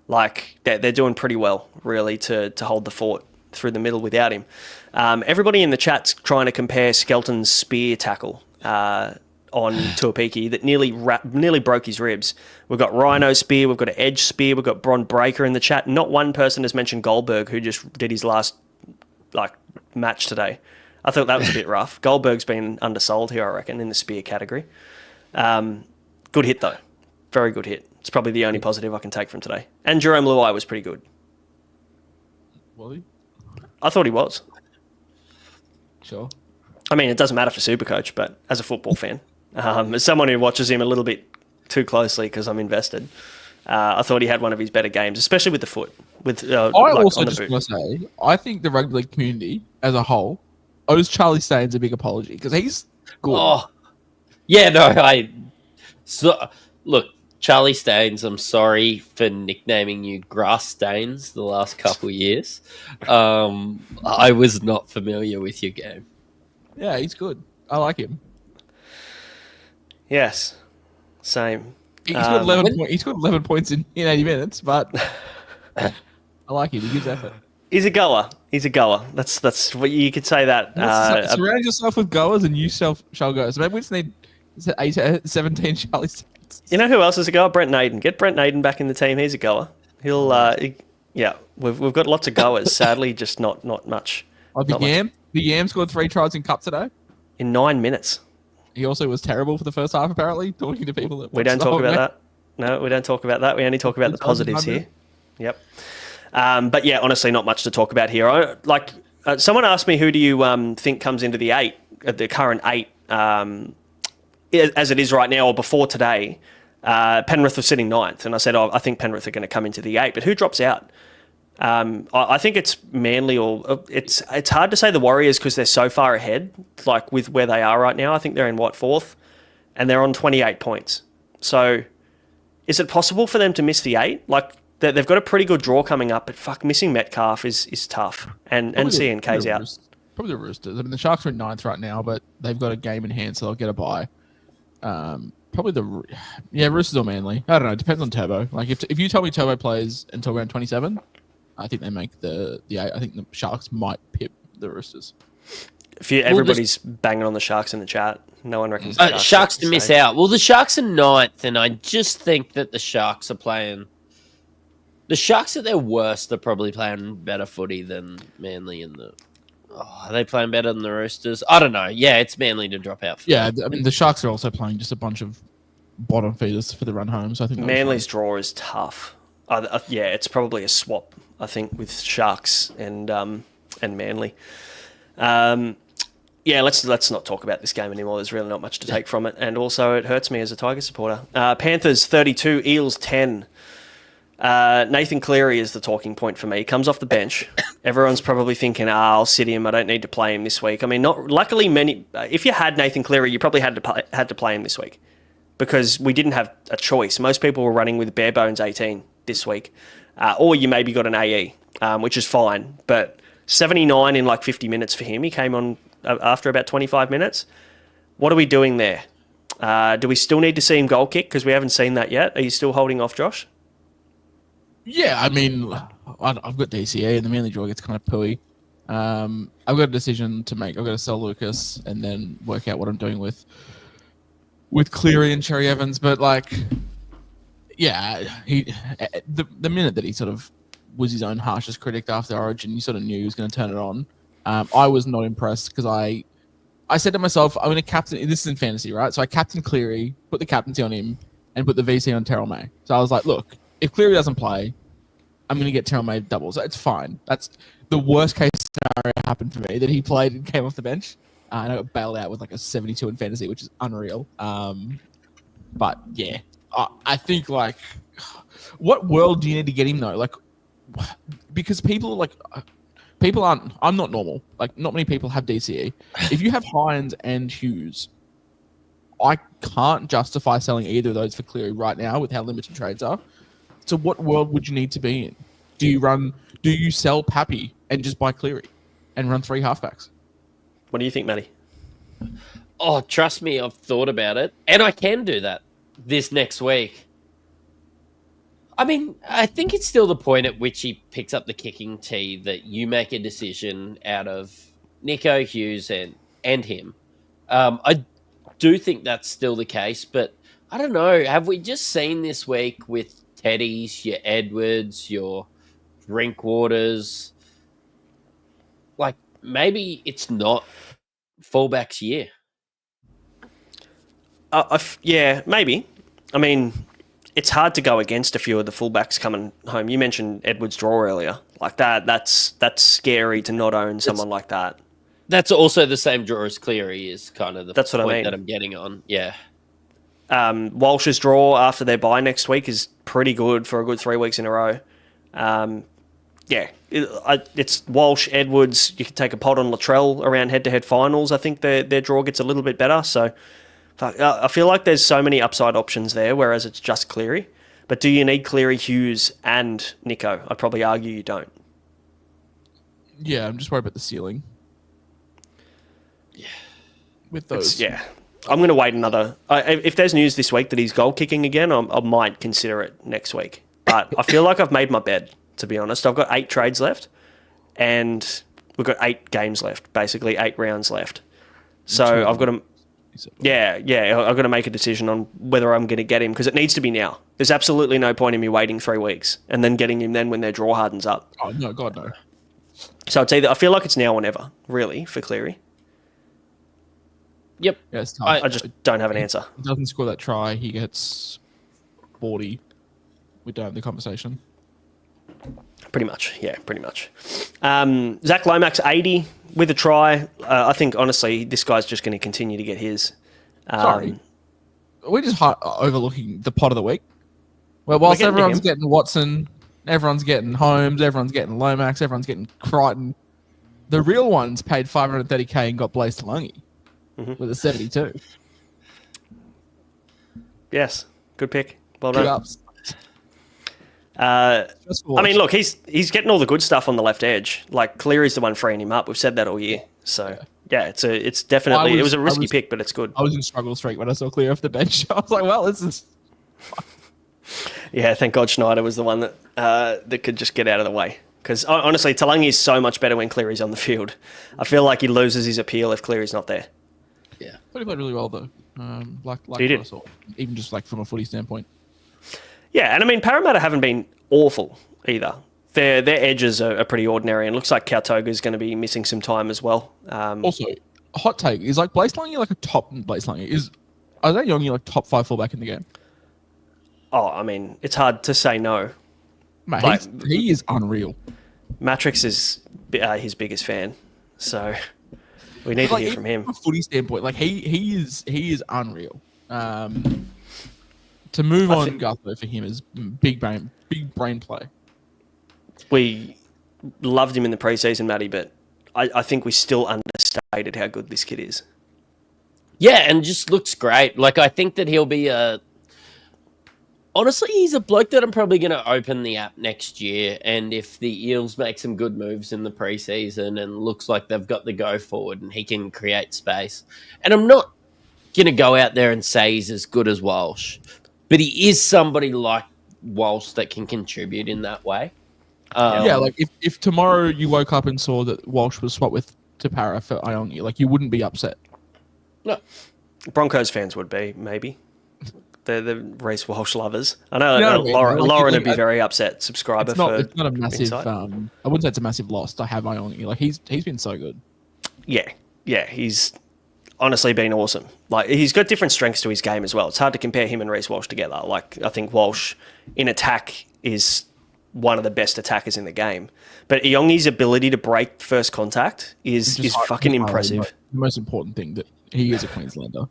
Like they're doing pretty well, really, to hold the fort through the middle without him. Everybody in the chat's trying to compare Skelton's spear tackle on Tuapiki that nearly broke his ribs. We've got Rhino spear, we've got an Edge spear, we've got Bron Breaker in the chat. Not one person has mentioned Goldberg, who just did his last match today. I thought that was a bit rough. Goldberg's been undersold here, I reckon, in the spear category. Good hit, though. Very good hit. It's probably the only positive I can take from today. And Jerome Luai was pretty good. Was he? I thought he was. Sure. I mean, it doesn't matter for Supercoach, but as a football fan, as someone who watches him a little bit too closely because I'm invested, I thought he had one of his better games, especially with the foot. I also just want to say, I think the rugby league community as a whole owes Charlie Staines a big apology because he's good. Oh, yeah, no, look, Charlie Staines, I'm sorry for nicknaming you Grass Stains the last couple of years. I was not familiar with your game. Yeah, he's good. I like him. Yes, same. He's got 11 points in 80 minutes, but I like him. He gives effort. He's a goer. That's what you could say that. Surround yourself with goers and you shall go. So maybe we just need 17 Charlie Staines. You know who else is a goer? Brent Naden. Get Brent Naden back in the team. He's a goer. We've got lots of goers. Sadly, just not much. The Yam scored 3 tries in Cup today. In 9 minutes. He also was terrible for the first half, apparently, talking to people that we don't talk about that. No, we don't talk about that. We only talk about the positives here. Yep. But yeah, honestly, not much to talk about here. Someone asked me, who do you think comes into the current 8, as it is right now or before today? Penrith was sitting 9th, and I said, I think Penrith are going to come into the 8. But who drops out? I think it's Manly or it's hard to say the Warriors because they're so far ahead, like with where they are right now. I think they're in 4th, and they're on 28 points. So, is it possible for them to miss the 8? Like they've got a pretty good draw coming up, but missing Metcalf is tough, and CNK's out. Probably the Roosters. I mean, the Sharks are in 9th right now, but they've got a game in hand, so they'll get a bye. Probably Roosters or Manly. I don't know. It depends on Turbo. Like if you tell me Turbo plays until round 27. I think they make the 8. I think the Sharks might pip the Roosters. Everybody's banging on the Sharks in the chat. No one reckons the Sharks to miss out. Well, the Sharks are 9th, and I just think that the Sharks are playing... The Sharks at their worst are probably playing better footy than Manly are they playing better than the Roosters? I don't know. Yeah, it's Manly to drop out. I mean, the Sharks are also playing just a bunch of bottom feeders for the run home, so I think... Manly's draw is tough. It's probably a swap, I think, with Sharks and Manly. Let's not talk about this game anymore. There's really not much to take from it, and also it hurts me as a Tiger supporter. Panthers 32, Eels 10. Nathan Cleary is the talking point for me. Comes off the bench. Everyone's probably thinking, I'll sit him. I don't need to play him this week. I mean, luckily, if you had Nathan Cleary, you probably had to play him this week because we didn't have a choice. Most people were running with bare bones 18 this week, or you maybe got an AE, which is fine. But 79 in 50 minutes for him. He came on after about 25 minutes. What are we doing there? Do we still need to see him goal kick because we haven't seen that yet? Are you still holding off, Josh? Yeah, I mean, I've got DCA and the Manly draw gets kind of pooey. I've got a decision to make. I've got to sell Lucas and then work out what I'm doing with Cleary and Cherry Evans. But the minute that he sort of was his own harshest critic after Origin, you sort of knew he was going to turn it on. I was not impressed because I said to myself, I'm going to captain. This is in fantasy, right? So I captained Cleary, put the captaincy on him, and put the VC on Terrell May. So I was like, look. If Cleary doesn't play, I'm going to get Terrell May doubles. It's fine. That's the worst case scenario happened for me, that he played and came off the bench. And I got bailed out with a 72 in fantasy, which is unreal. But yeah, I think what world do you need to get him though? Because people aren't, I'm not normal. Not many people have DCE. If you have Hines and Hughes I can't justify selling either of those for Cleary right now with how limited trades are. So what world would you need to be in? Do you sell Pappy and just buy Cleary and run 3 halfbacks? What do you think, Matty? Oh, trust me, I've thought about it. And I can do that this next week. I mean, I think it's still the point at which he picks up the kicking tee that you make a decision out of Nico, Hughes, and him. I do think that's still the case, but I don't know. Have we just seen this week with Teddy's, your Edwards, your Drinkwaters? Like, maybe it's not fullback's year. Yeah, maybe. I mean, it's hard to go against a few of the fullbacks coming home. You mentioned Edwards' draw earlier. Like that's scary to not own someone like that. That's also the same draw as Cleary is kind of the That's what point I mean. that I'm getting on. Yeah. Walsh's draw after their bye next week is pretty good for a good 3 weeks in a row. It's Walsh, Edwards. You could take a pot on Latrell around head-to-head finals. I think their draw gets a little bit better. So I feel like there's so many upside options there, whereas it's just Cleary. But do you need Cleary, Hughes, and Nico? I'd probably argue you don't. Yeah, I'm just worried about the ceiling. Yeah. With those. I'm going to wait another... if there's news this week that he's goal kicking again, I might consider it next week. But I feel like I've made my bed, to be honest. I've got 8 trades left, and we've got 8 games left, basically 8 rounds left. So I've got to... I've got to make a decision on whether I'm going to get him, because it needs to be now. There's absolutely no point in me waiting 3 weeks and then getting him then when their draw hardens up. Oh, no, God, no. So it's either... I feel like it's now or never, really, for Cleary. Yep. Yeah, it's tough. I just don't have an answer. He doesn't score that try, he gets 40. We don't have the conversation. Pretty much, yeah, pretty much. Zach Lomax, 80 with a try. I think, honestly, this guy's just going to continue to get his. Sorry. We're just overlooking the pot of the week. Well, whilst everyone's getting Watson, everyone's getting Holmes, everyone's getting Lomax, everyone's getting Crichton, the real ones paid $530K and got Blaze Talungi with a 72. Yes, good pick. Well Good done. ups. I mean, look, he's getting all the good stuff on the left edge. Like, Cleary's the one freeing him up. We've said that all year. So, it's definitely... it was a risky pick, but it's good. I was in struggle streak when I saw Clear off the bench. I was like, well, this is... Yeah, thank God Schneider was the one that could just get out of the way. Because, honestly, Talangi is so much better when Cleary's on the field. I feel like he loses his appeal if Cleary's not there. Yeah. But he played really well, though. Like he did. I saw, even just like from a footy standpoint. Yeah, and I mean, Parramatta haven't been awful either. Their edges are pretty ordinary, and it looks like Kautoga is going to be missing some time as well. Also, hot take is like Blaze Lange like a top Blaze Lange are they Yongi like top 5 fullback in the game? Oh, I mean, it's hard to say no. Mate, Like, he is unreal. Mattrix is his biggest fan, so we need to hear from him. From a footy standpoint, like he is unreal. To move on, Gutho for him is big brain play. We loved him in the preseason, Matty, but I think we still understated how good this kid is. Yeah, and just looks great. Like, I think that he'll be honestly, he's a bloke that I'm probably going to open the app next year, and if the Eels make some good moves in the preseason and looks like they've got the go forward and he can create space. And I'm not going to go out there and say he's as good as Walsh, but he is somebody like Walsh that can contribute in that way. Yeah, like if tomorrow you woke up and saw that Walsh was swapped with Tapara for Iongi, like you wouldn't be upset. No. Broncos fans would be, maybe. They're the Reece Walsh lovers. I know Lauren would be very upset. Subscriber it's not a massive. I wouldn't say it's a massive loss to have Iongi. Like he's been so good. Yeah, he's honestly been awesome. Like, he's got different strengths to his game as well. It's hard to compare him and Reece Walsh together. Like, I think Walsh in attack is one of the best attackers in the game, but Iongi's ability to break first contact is fucking impressive. The most important thing that he is a Queenslander.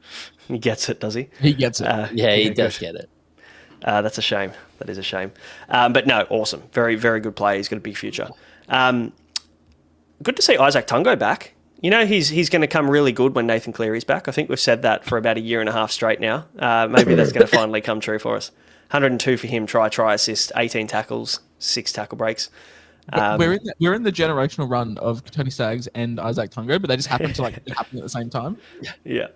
He gets it, does he? He gets it. Yeah, he does get it. That's a shame. That is a shame. But no, awesome. Very, very good player. He's got a big future. Good to see Isaac Tungo back he's going to come really good when Nathan Cleary's back. I think we've said that for about a year and a half straight now. Maybe that's going to finally come true for us. 102 for him, try assist, 18 tackles, 6 tackle breaks. We're in the generational run of Tony Staggs and Isaac Tungo, but they just happen to happen at the same time. Yeah.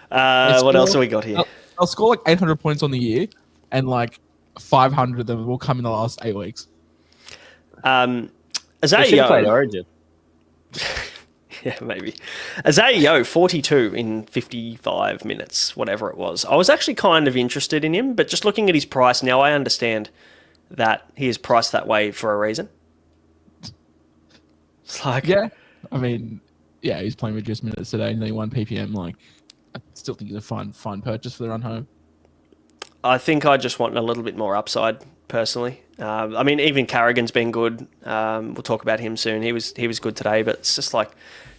What else have we got here? I'll score 800 points on the year, and 500 of them will come in the last 8 weeks. Should played Origin. Yeah, maybe. Azai 42 in 55 minutes, whatever it was. I was actually kind of interested in him, but just looking at his price now, I understand that he is priced that way for a reason. It's he's playing reduced minutes today, and they 1 ppm. I still think he's a fine purchase for the run home. I think I just want a little bit more upside, personally. Even Carrigan's been good. We'll talk about him soon. He was good today, but it's just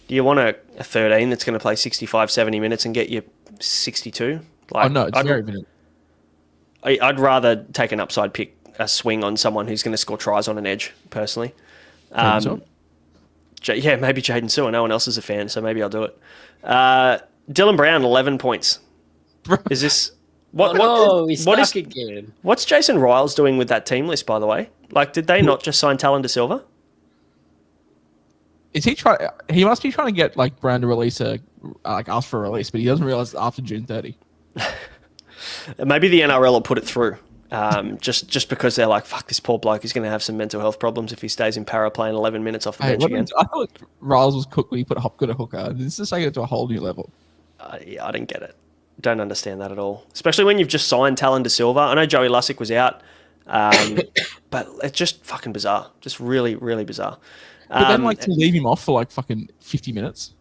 do you want a 13 that's going to play 65, 70 minutes and get you 62? It's very minute. I'd rather take an upside pick, a swing on someone who's going to score tries on an edge, personally. Maybe Jaden Sewer. No one else is a fan, so maybe I'll do it. Dylan Brown, 11 points. Is this... He's stuck again. What's Jason Riles doing with that team list, by the way? Did they not just sign Talon De Silva? Is he trying? He must be trying to get Brown to release ask for a release, but he doesn't realize after June 30. Maybe the NRL will put it through, just because they're fuck, this poor bloke is going to have some mental health problems if he stays in para playing 11 minutes off the bench again. I thought Riles was cooked when he put Hopgood at hooker. This is taking it to a whole new level. I didn't get it. Don't understand that at all. Especially when you've just signed Talon De Silva. I know Joey Lussick was out, but it's just fucking bizarre. Just really, really bizarre. But then, to leave him off for fucking 50 minutes.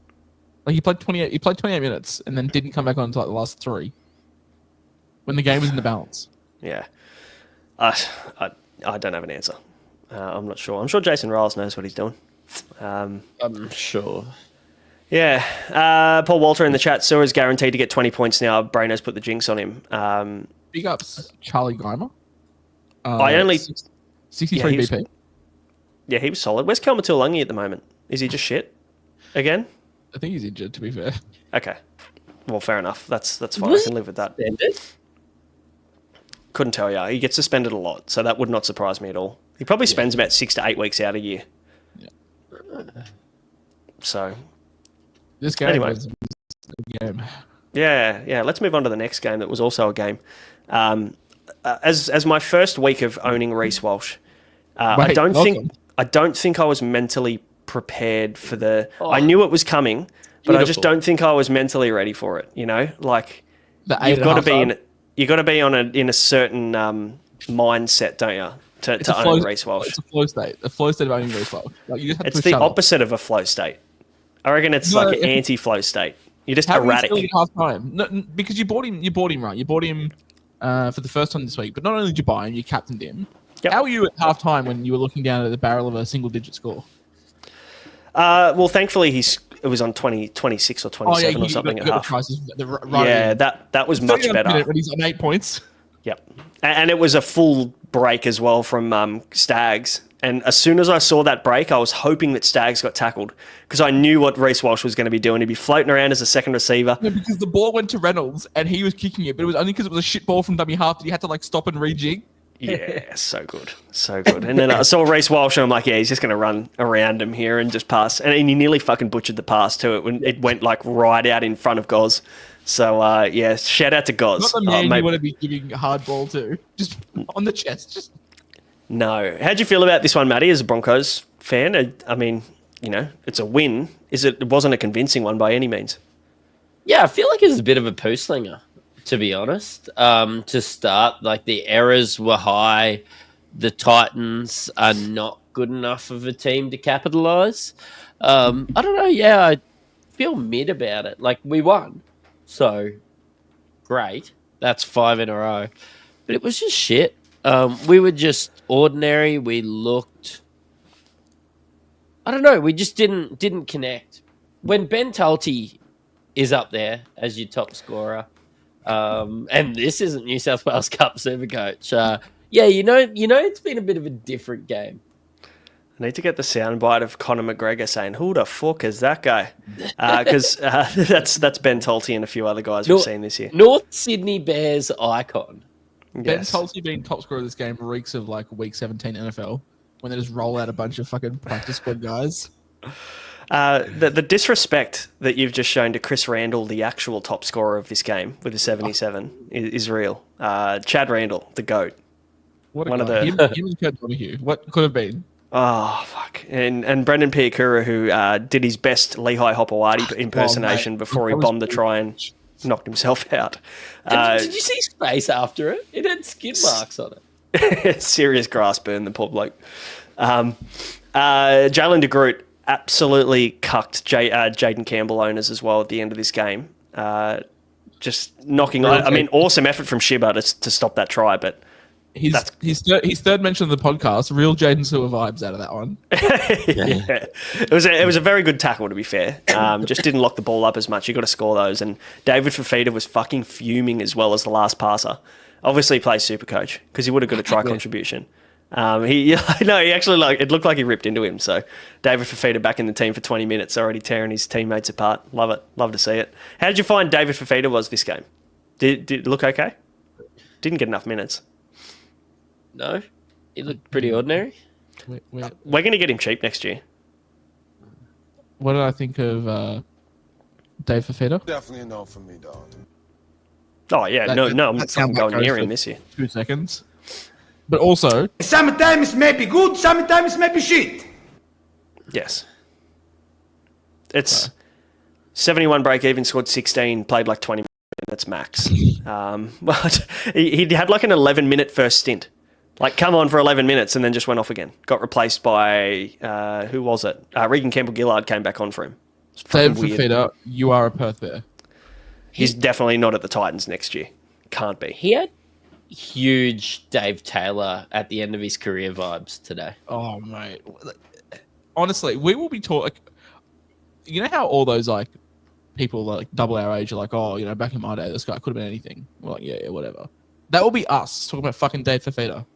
He played 28. He played 28 minutes and then didn't come back on until the last 3, when the game was in the balance. Yeah, I don't have an answer. I'm not sure. I'm sure Jason Riles knows what he's doing. I'm sure. Yeah. Paul Walter in the chat. Sewer is guaranteed to get 20 points now. Braino's put the jinx on him. Big ups, Charlie Geimer. 63 BP. Yeah, he was solid. Where's Kelma Tuolangi at the moment? Is he just shit again? I think he's injured, to be fair. Okay. Well, fair enough. That's fine. I can live with that. Couldn't tell you. He gets suspended a lot, so that would not surprise me at all. He probably spends about 6 to 8 weeks out a year. Yeah. So... This game was a game. Yeah. Let's move on to the next game that was also a game. As my first week of owning Reece Walsh, I don't think I was mentally prepared for the... I knew it was coming, but I just don't think I was mentally ready for it. You've got to be in a certain mindset, don't you, to own Reece Walsh? It's a flow state. A flow state of owning Reece Walsh. It's the opposite of a flow state. I reckon it's an anti-flow state. You're just erratic. Half time. No, because you bought him right. You bought him for the first time this week. But not only did you buy him, you captained him. Yep. How were you at half time when you were looking down at the barrel of a single-digit score? Well, thankfully it was on 26 or 27 or something at half. That was much better. When he's on 8 points. Yep, and it was a full break as well from Staggs. And as soon as I saw that break, I was hoping that Staggs got tackled because I knew what Reece Walsh was going to be doing. He'd be floating around as a second receiver. No, because the ball went to Reynolds and he was kicking it, but it was only because it was a shit ball from dummy half that he had to stop and rejig. Yeah, so good. And then I saw Reece Walsh and I'm like, yeah, he's just going to run around him here and just pass. And he nearly fucking butchered the pass too. It went right out in front of Goz. So, shout out to Goz. Not the man you want to be giving a hard ball to. Just on the chest. No. How'd you feel about this one, Matty, as a Broncos fan? I mean, it's a win. It wasn't a convincing one by any means. Yeah, I feel like it was a bit of a poo slinger, to be honest. To start, the errors were high. The Titans are not good enough of a team to capitalise. I don't know. Yeah, I feel mid about it. We won. So, great. That's 5 in a row. But it was just shit. We were just ordinary. We looked... I don't know. We just didn't connect. When Ben Tulty is up there as your top scorer, and this isn't New South Wales Cup Supercoach, it's been a bit of a different game. I need to get the soundbite of Conor McGregor saying, "Who the fuck is that guy?" Because that's Ben Tolty and a few other guys we've seen this year. North Sydney Bears icon. Ben Yes. Tolty being top scorer of this game reeks of like Week 17 NFL when they just roll out a bunch of fucking practice squad guys. The disrespect that you've just shown to Chris Randall, the actual top scorer of this game with a 77, is real. Chad Randall, the GOAT. What a One of guy. the- Him and Kurt Donahue. What could have been? Oh, fuck. And Brendan Piakura, who did his best Lehigh Hopewadi impersonation before he That was bombed the try and knocked himself out. Did you see space after it? It had skid marks on it. Serious grass burn, the poor bloke. Jalen DeGroot absolutely cucked Jaden Campbell owners as well at the end of this game. Just knocking on. I mean, awesome effort from Shibba to stop that try, but His third mention of the podcast, real Jaden Sewer vibes out of that one. yeah. It was a very good tackle, to be fair. Just didn't lock the ball up as much. You got to score those. And David Fafita was fucking fuming as well as the last passer. Obviously, he plays Supercoach because he would have got a try contribution. He actually it looked like he ripped into him. So David Fafita back in the team for 20 minutes, already tearing his teammates apart. Love it. Love to see it. How did you find David Fafita was this game? Did it look okay? Didn't get enough minutes. No, he looked pretty ordinary. We're going to get him cheap next year. What did I think of Dave Fafita? Definitely a no for me, dog. Oh, yeah. I'm not that fucking sound going goes near for him this year. 2 seconds. But also, Sometimes maybe good, sometimes maybe shit. Yes. It's 71 break even, scored 16, played like 20 minutes max. But he had like an 11-minute first stint. Like, come on for 11 minutes and then just went off again. Got replaced by, who was it? Regan Campbell-Gillard came back on for him. It's Dave fucking weird. Fafita, you are a Perth Bear. He's definitely not at the Titans next year. Can't be. He had huge Dave Taylor at the end of his career vibes today. Oh, mate. Honestly, we will be talking. You know how all those like people like double our age are like, oh, you know, back in my day, this guy could have been anything. We're like, yeah, whatever. That will be us talking about fucking Dave Fafita.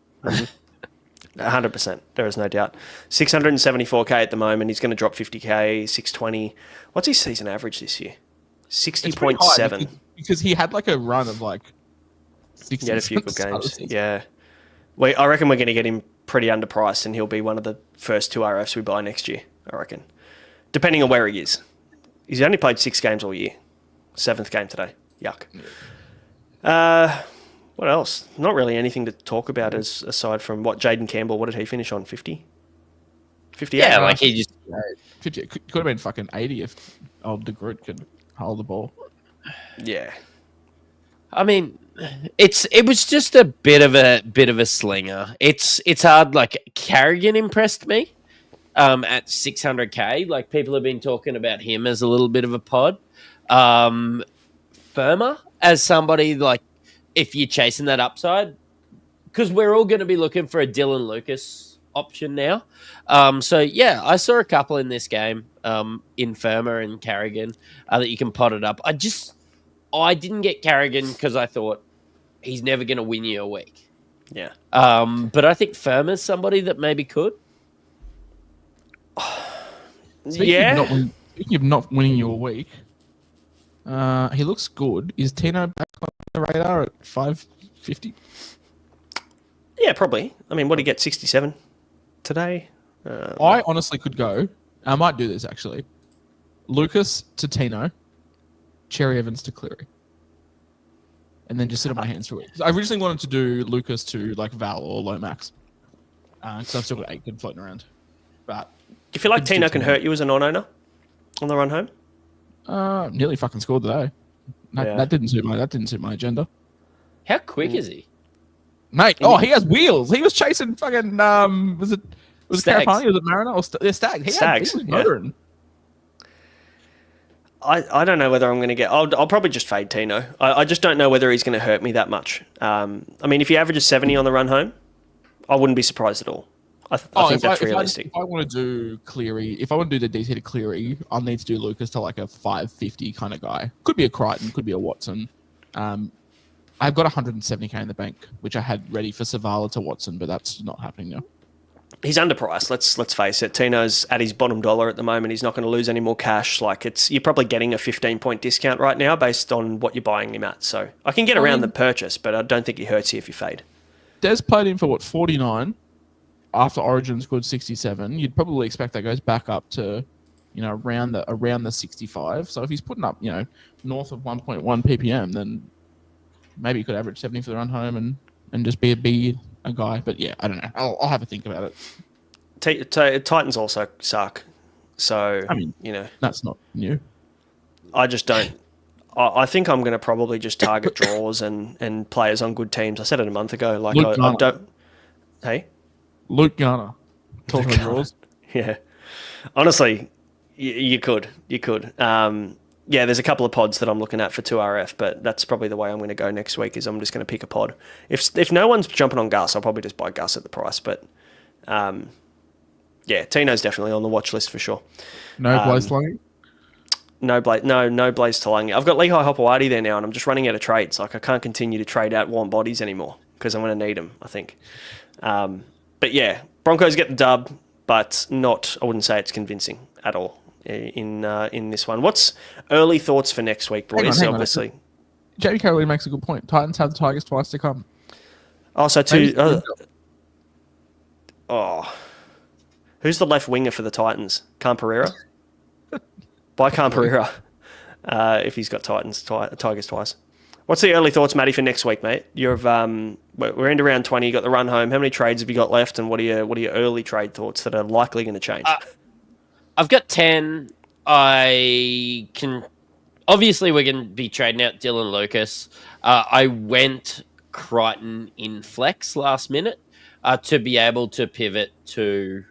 100%. There is no doubt. 674k at the moment. He's going to drop 50k, 620. What's his season average this year? It's pretty high 60.7. because he had like a run of like 60. He had a few good games. Yeah. I reckon we're going to get him pretty underpriced and he'll be one of the first 2 RFs we buy next year, I reckon. Depending on where he is. He's only played 6 games all year. 7th game today. Yuck. What else? Not really anything to talk about aside from what Jaden Campbell, what did he finish on? 50? 58? Yeah, like he just 50, could have been fucking 80 if old DeGroot could hold the ball. Yeah. I mean, it was just a bit of a slinger. It's hard. Like Carrigan impressed me at 600k. Like people have been talking about him as a little bit of a pod. Firmer as somebody like if you're chasing that upside, because we're all going to be looking for a Dylan Lucas option now. So yeah, I saw a couple in this game in Firmer and Carrigan that you can pot it up. I didn't get Carrigan because I thought he's never going to win you a week. Yeah. But I think Firmer's somebody that maybe could. Yeah. Speaking of not winning you a week, he looks good. Is Tino back on the radar at 550? Yeah, probably. I mean, what did he get? 67 today? I honestly could go. I might do this actually. Lucas to Tino, Cherry Evans to Cleary, and then just sit on my hands for it. I originally wanted to do Lucas to like Val or Lomax, because I've still got Aiken floating around. But Do you feel like Let's do Tino can Tino. hurt you as a non-owner on the run home? nearly fucking scored today. Yeah. That didn't suit my agenda, How quick is he? mate. Oh, he has wheels. He was chasing fucking was it Stags. Carapani? Was it Mariner or Stags? He Stags, was yeah. motoring. I don't know whether I'm going to get... I'll probably just fade Tino. I just don't know whether he's going to hurt me that much. I mean, if he averages 70 on the run home, I wouldn't be surprised at all. I think that's realistic. If I want to do Cleary, if I want to do the DC to Cleary, I'll need to do Lucas to like a 550 kind of guy. Could be a Crichton, could be a Watson. I've got 170k in the bank, which I had ready for Savala to Watson, but that's not happening now. He's underpriced. Let's face it. Tino's at his bottom dollar at the moment. He's not going to lose any more cash. Like you're probably getting a 15-point discount right now based on what you're buying him at. So I can get around the purchase, but I don't think he hurts you if you fade. Des played him for 49 after Origin scored 67. You'd probably expect that goes back up to, around the 65. So if he's putting up, north of 1.1 ppm, then maybe he could average 70 for the run home and just be a guy. But yeah, I don't know. I'll have a think about it. Titans also suck. So, that's not new. I just don't. I think I'm going to probably just target draws and players on good teams. I said it a month ago. Like, I don't. Hey? Luke Garner. Talking draws. Yeah. Honestly, you could. Yeah, there's a couple of pods that I'm looking at for 2RF, but that's probably the way I'm going to go next week is I'm just going to pick a pod. If no one's jumping on Gus, I'll probably just buy Gus at the price. But, yeah, Tino's definitely on the watch list for sure. No Blaze Lungy? No Blaze Talangi. I've got Lehigh Hopewadi there now, and I'm just running out of trades. Like, I can't continue to trade out warm bodies anymore because I'm going to need them, I think. But, yeah, Broncos get the dub, but I wouldn't say it's convincing at all. In this one. What's early thoughts for next week, boys? Obviously, Jamie Carolina makes a good point. Titans have the Tigers twice to come. Oh, so who's the left winger for the Titans? Khan Pereira? Buy Khan Pereira if he's got Tigers twice. What's the early thoughts, Matty, for next week, mate? We're into round 20. You got the run home. How many trades have you got left, and what are your early trade thoughts that are likely going to change? I've got 10. I can... Obviously, we're going to be trading out Dylan Lucas. I went Crichton in flex last minute to be able to pivot to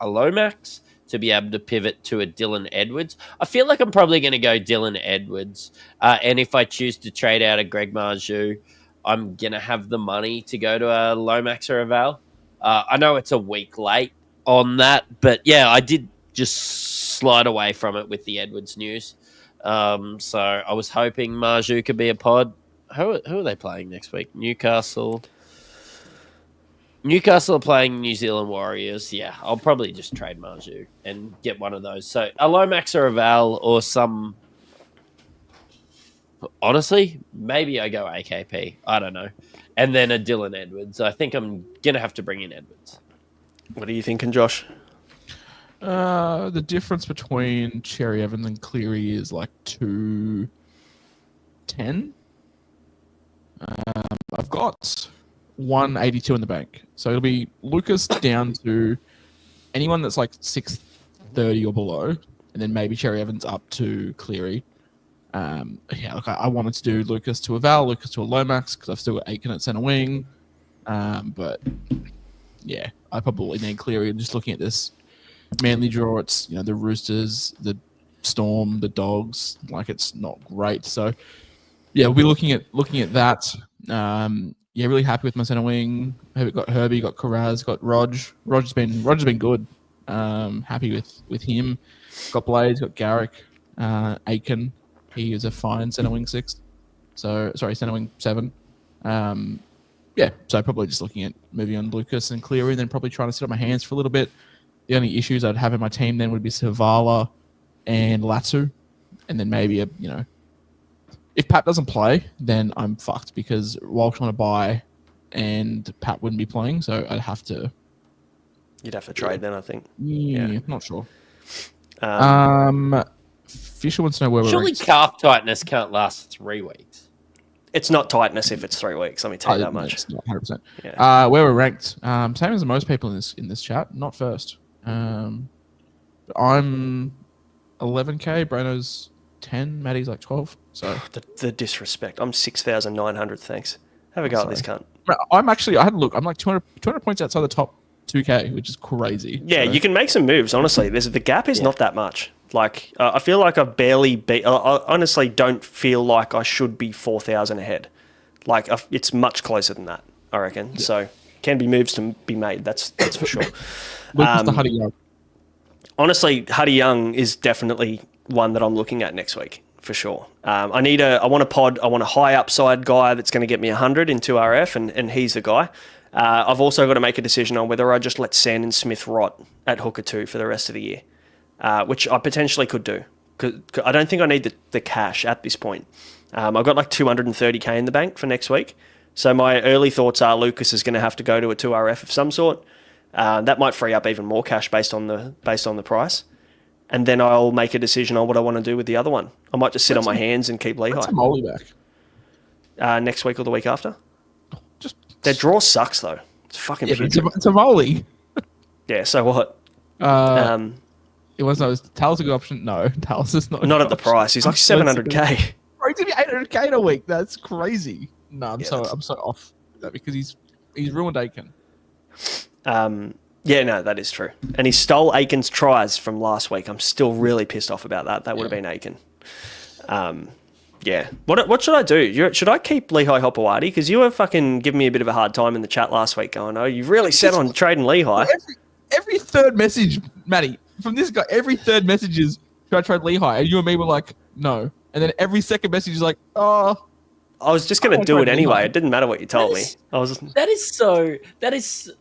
a Lomax, to be able to pivot to a Dylan Edwards. I feel like I'm probably going to go Dylan Edwards. And if I choose to trade out a Greg Marju, I'm going to have the money to go to a Lomax or a Val. I know it's a week late on that, but yeah, I did just slide away from it with the Edwards news. So I was hoping Marju could be a pod. Who are they playing next week? Newcastle are playing New Zealand Warriors. Yeah, I'll probably just trade Marju and get one of those. So a Lomax or a Val or some... Honestly, maybe I go AKP. I don't know. And then a Dylan Edwards. I think I'm going to have to bring in Edwards. What are you thinking, Josh? The difference between Cherry Evans and Cleary is like 210. I've got 182 in the bank. So it'll be Lucas down to anyone that's like 630 or below, and then maybe Cherry Evans up to Cleary. Look, I wanted to do Lucas to a Val, Lucas to a Lomax, because I've still got Aiken at centre wing. But yeah, I probably need Cleary. And just looking at this Manly draw, it's the Roosters, the Storm, the Dogs. Like, it's not great. So yeah, we'll be looking at that. Really happy with my centre wing. Got Herbie, got Karaz, got Rog. Rog's been good. Happy with him. Got Blades, got Garrick, Aiken. He is a fine centre wing 6. Centre wing 7. So probably just looking at moving on Lucas and Cleary, and then probably trying to sit on my hands for a little bit. The only issues I'd have in my team then would be Savala and Latu, and then maybe if Pat doesn't play, then I'm fucked because Walsh on a bye and Pat wouldn't be playing, so I'd have to. You'd have to trade then, I think. Yeah, not sure. Fisher wants to know where Surely we're ranked. calf tightness can't last 3 weeks. It's not tightness if it's 3 weeks. Let me tell you that much. It's not 100%. Yeah. Where we're ranked, same as most people in this chat, not first. I'm 11k. Braino's 10. Maddie's like 12. So the disrespect. I'm 6,900. Thanks. Have a go at this cunt. I had a look. I'm like 200 points outside the top 2k, which is crazy. Yeah, you can make some moves. Honestly, the gap is not that much. Like, I feel like I've barely beat. I honestly don't feel like I should be 4,000 ahead. Like, it's much closer than that, I reckon. Yeah. So, can be moves to be made. That's for sure. Lucas to Huddy Young. Honestly, Huddy Young is definitely one that I'm looking at next week for sure. I want a high upside guy that's going to get me 100 in 2RF, and he's the guy. I've also got to make a decision on whether I just let Sand and Smith rot at hooker 2 for the rest of the year, which I potentially could do. I don't think I need the cash at this point. I've got like 230k in the bank for next week. So my early thoughts are Lucas is going to have to go to a 2RF of some sort. That might free up even more cash based on the price. And then I'll make a decision on what I want to do with the other one. I might just sit on my hands and keep Lehigh. What's a Molly back? Next week or the week after. Their draw sucks though. It's fucking putrid. It's a Molly. Yeah, so what? It was Tal's a good option. No, Tal's is not. Not at the price. He's like 700k. Bro, he's gonna be 800k in a week. That's crazy. No, I'm so off that because he's ruined Aiken. Yeah, no, that is true. And he stole Aiken's tries from last week. I'm still really pissed off about that. That would have been Aiken. Yeah. What should I do? Should I keep Lehigh Hopewadi? Because you were fucking giving me a bit of a hard time in the chat last week going, oh, you've really set on trading Lehigh. Every third message, Matty, from this guy, every third message is, should I trade Lehigh? And you and me were like, no. And then every second message is like, oh. I was just going to do it anyway. Lehigh. It didn't matter what you told me. That is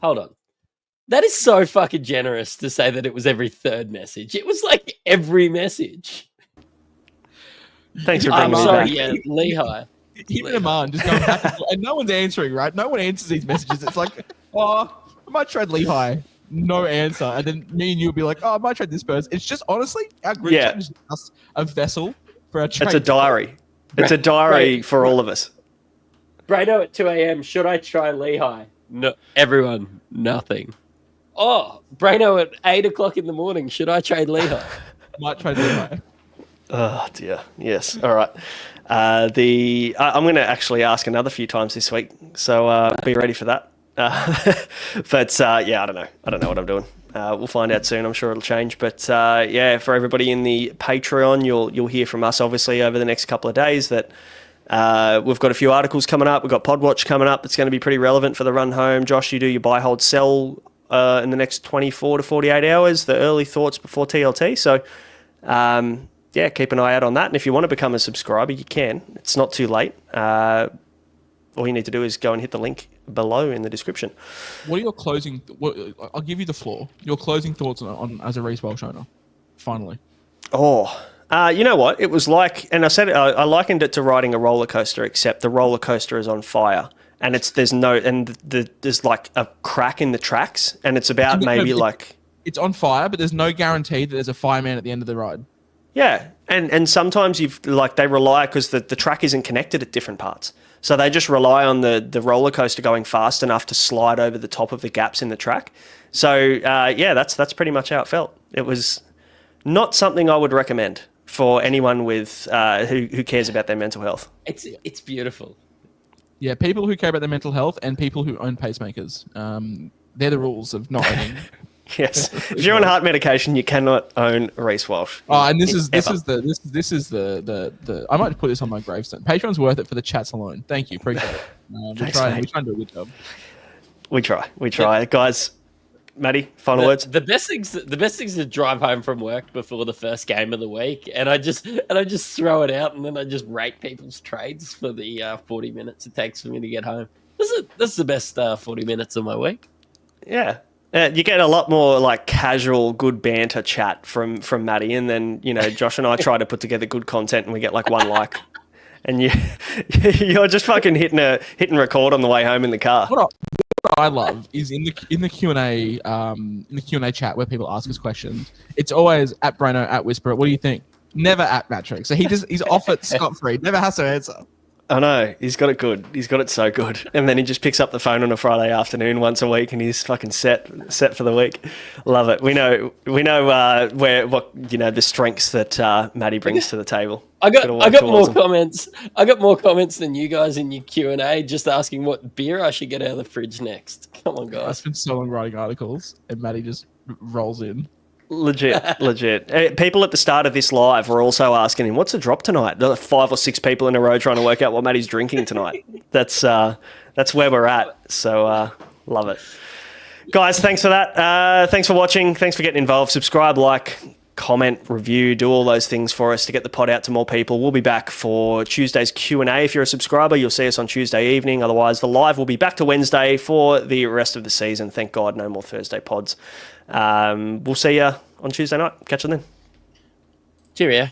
hold on. That is so fucking generous to say that it was every third message. It was like every message. Thanks for bringing me back. Yeah, Lehigh. Even Aman just going back and no one's answering, right? No one answers these messages. It's like, oh, I might trade Lehigh. No answer. And then me and you will be like, oh, I might trade this person. It's just, honestly, our group chat is just a vessel for our trade. It's a diary. It's a diary for all of us. Braino at 2 a.m. Should I try Lehigh? No. Everyone, nothing. Oh, Braino at 8 o'clock in the morning. Should I trade Lehigh? Might trade Lehigh. Oh, dear. Yes. All right. I'm going to actually ask another few times this week, so be ready for that. But yeah, I don't know. I don't know what I'm doing. We'll find out soon. I'm sure it'll change. But yeah, for everybody in the Patreon, you'll hear from us obviously over the next couple of days that we've got a few articles coming up. We've got Podwatch coming up. It's going to be pretty relevant for the run home. Josh, you do your buy, hold, sell in the next 24 to 48 hours, the early thoughts before TLT. So yeah, keep an eye out on that. And if you want to become a subscriber, you can. It's not too late. All you need to do is go and hit the link below in the description. What are your closing... I'll give you the floor. Your closing thoughts on as a Reece Welsh owner, finally. Oh, you know what? It was like... And I said I likened it to riding a roller coaster, except the roller coaster is on fire. And there's like a crack in the tracks. And it's about It's on fire, but there's no guarantee that there's a fireman at the end of the ride. Yeah, and sometimes they rely because the track isn't connected at different parts, so they just rely on the roller coaster going fast enough to slide over the top of the gaps in the track. So yeah, that's pretty much how it felt. It was not something I would recommend for anyone with who cares about their mental health. It's beautiful. Yeah, people who care about their mental health and people who own pacemakers. They're the rules of not owning. Yes, if you're on heart medication, you cannot own Reece Welsh. Oh, and this is the I might put this on my gravestone. Patreon's worth it for the chats alone. Thank you, appreciate it. We try and do a good job. We try, guys. Matty, final words. The best things to drive home from work before the first game of the week, and I just throw it out, and then I just rate people's trades for the 40 minutes it takes for me to get home. This is the best 40 minutes of my week. Yeah. You get a lot more like casual, good banter chat from Matty, and then Josh and I try to put together good content, and we get like one like, and you're just fucking hitting record on the way home in the car. What I love is in the Q&A chat where people ask us questions. It's always at Braino, at Whisperer. What do you think? Never at Mattrix. So he's off it scot free. Never has to answer. I know, he's got it good. He's got it so good. And then he just picks up the phone on a Friday afternoon once a week, and he's fucking set for the week. Love it. We know the strengths that Matty brings to the table. I got more comments. I got more comments than you guys in your Q&A, just asking what beer I should get out of the fridge next. Come on, guys. I spent so long writing articles, and Matty just rolls in. Legit. People at the start of this live were also asking him, what's the drop tonight? There are 5 or 6 people in a row trying to work out what Matty's drinking tonight. That's where we're at. So love it. Guys, thanks for that. Thanks for watching. Thanks for getting involved. Subscribe, like, comment, review, do all those things for us to get the pod out to more people. We'll be back for Tuesday's Q&A. If you're a subscriber, you'll see us on Tuesday evening. Otherwise, the live will be back to Wednesday for the rest of the season. Thank God, no more Thursday pods. We'll see you on Tuesday night. Catch you then. Cheerio.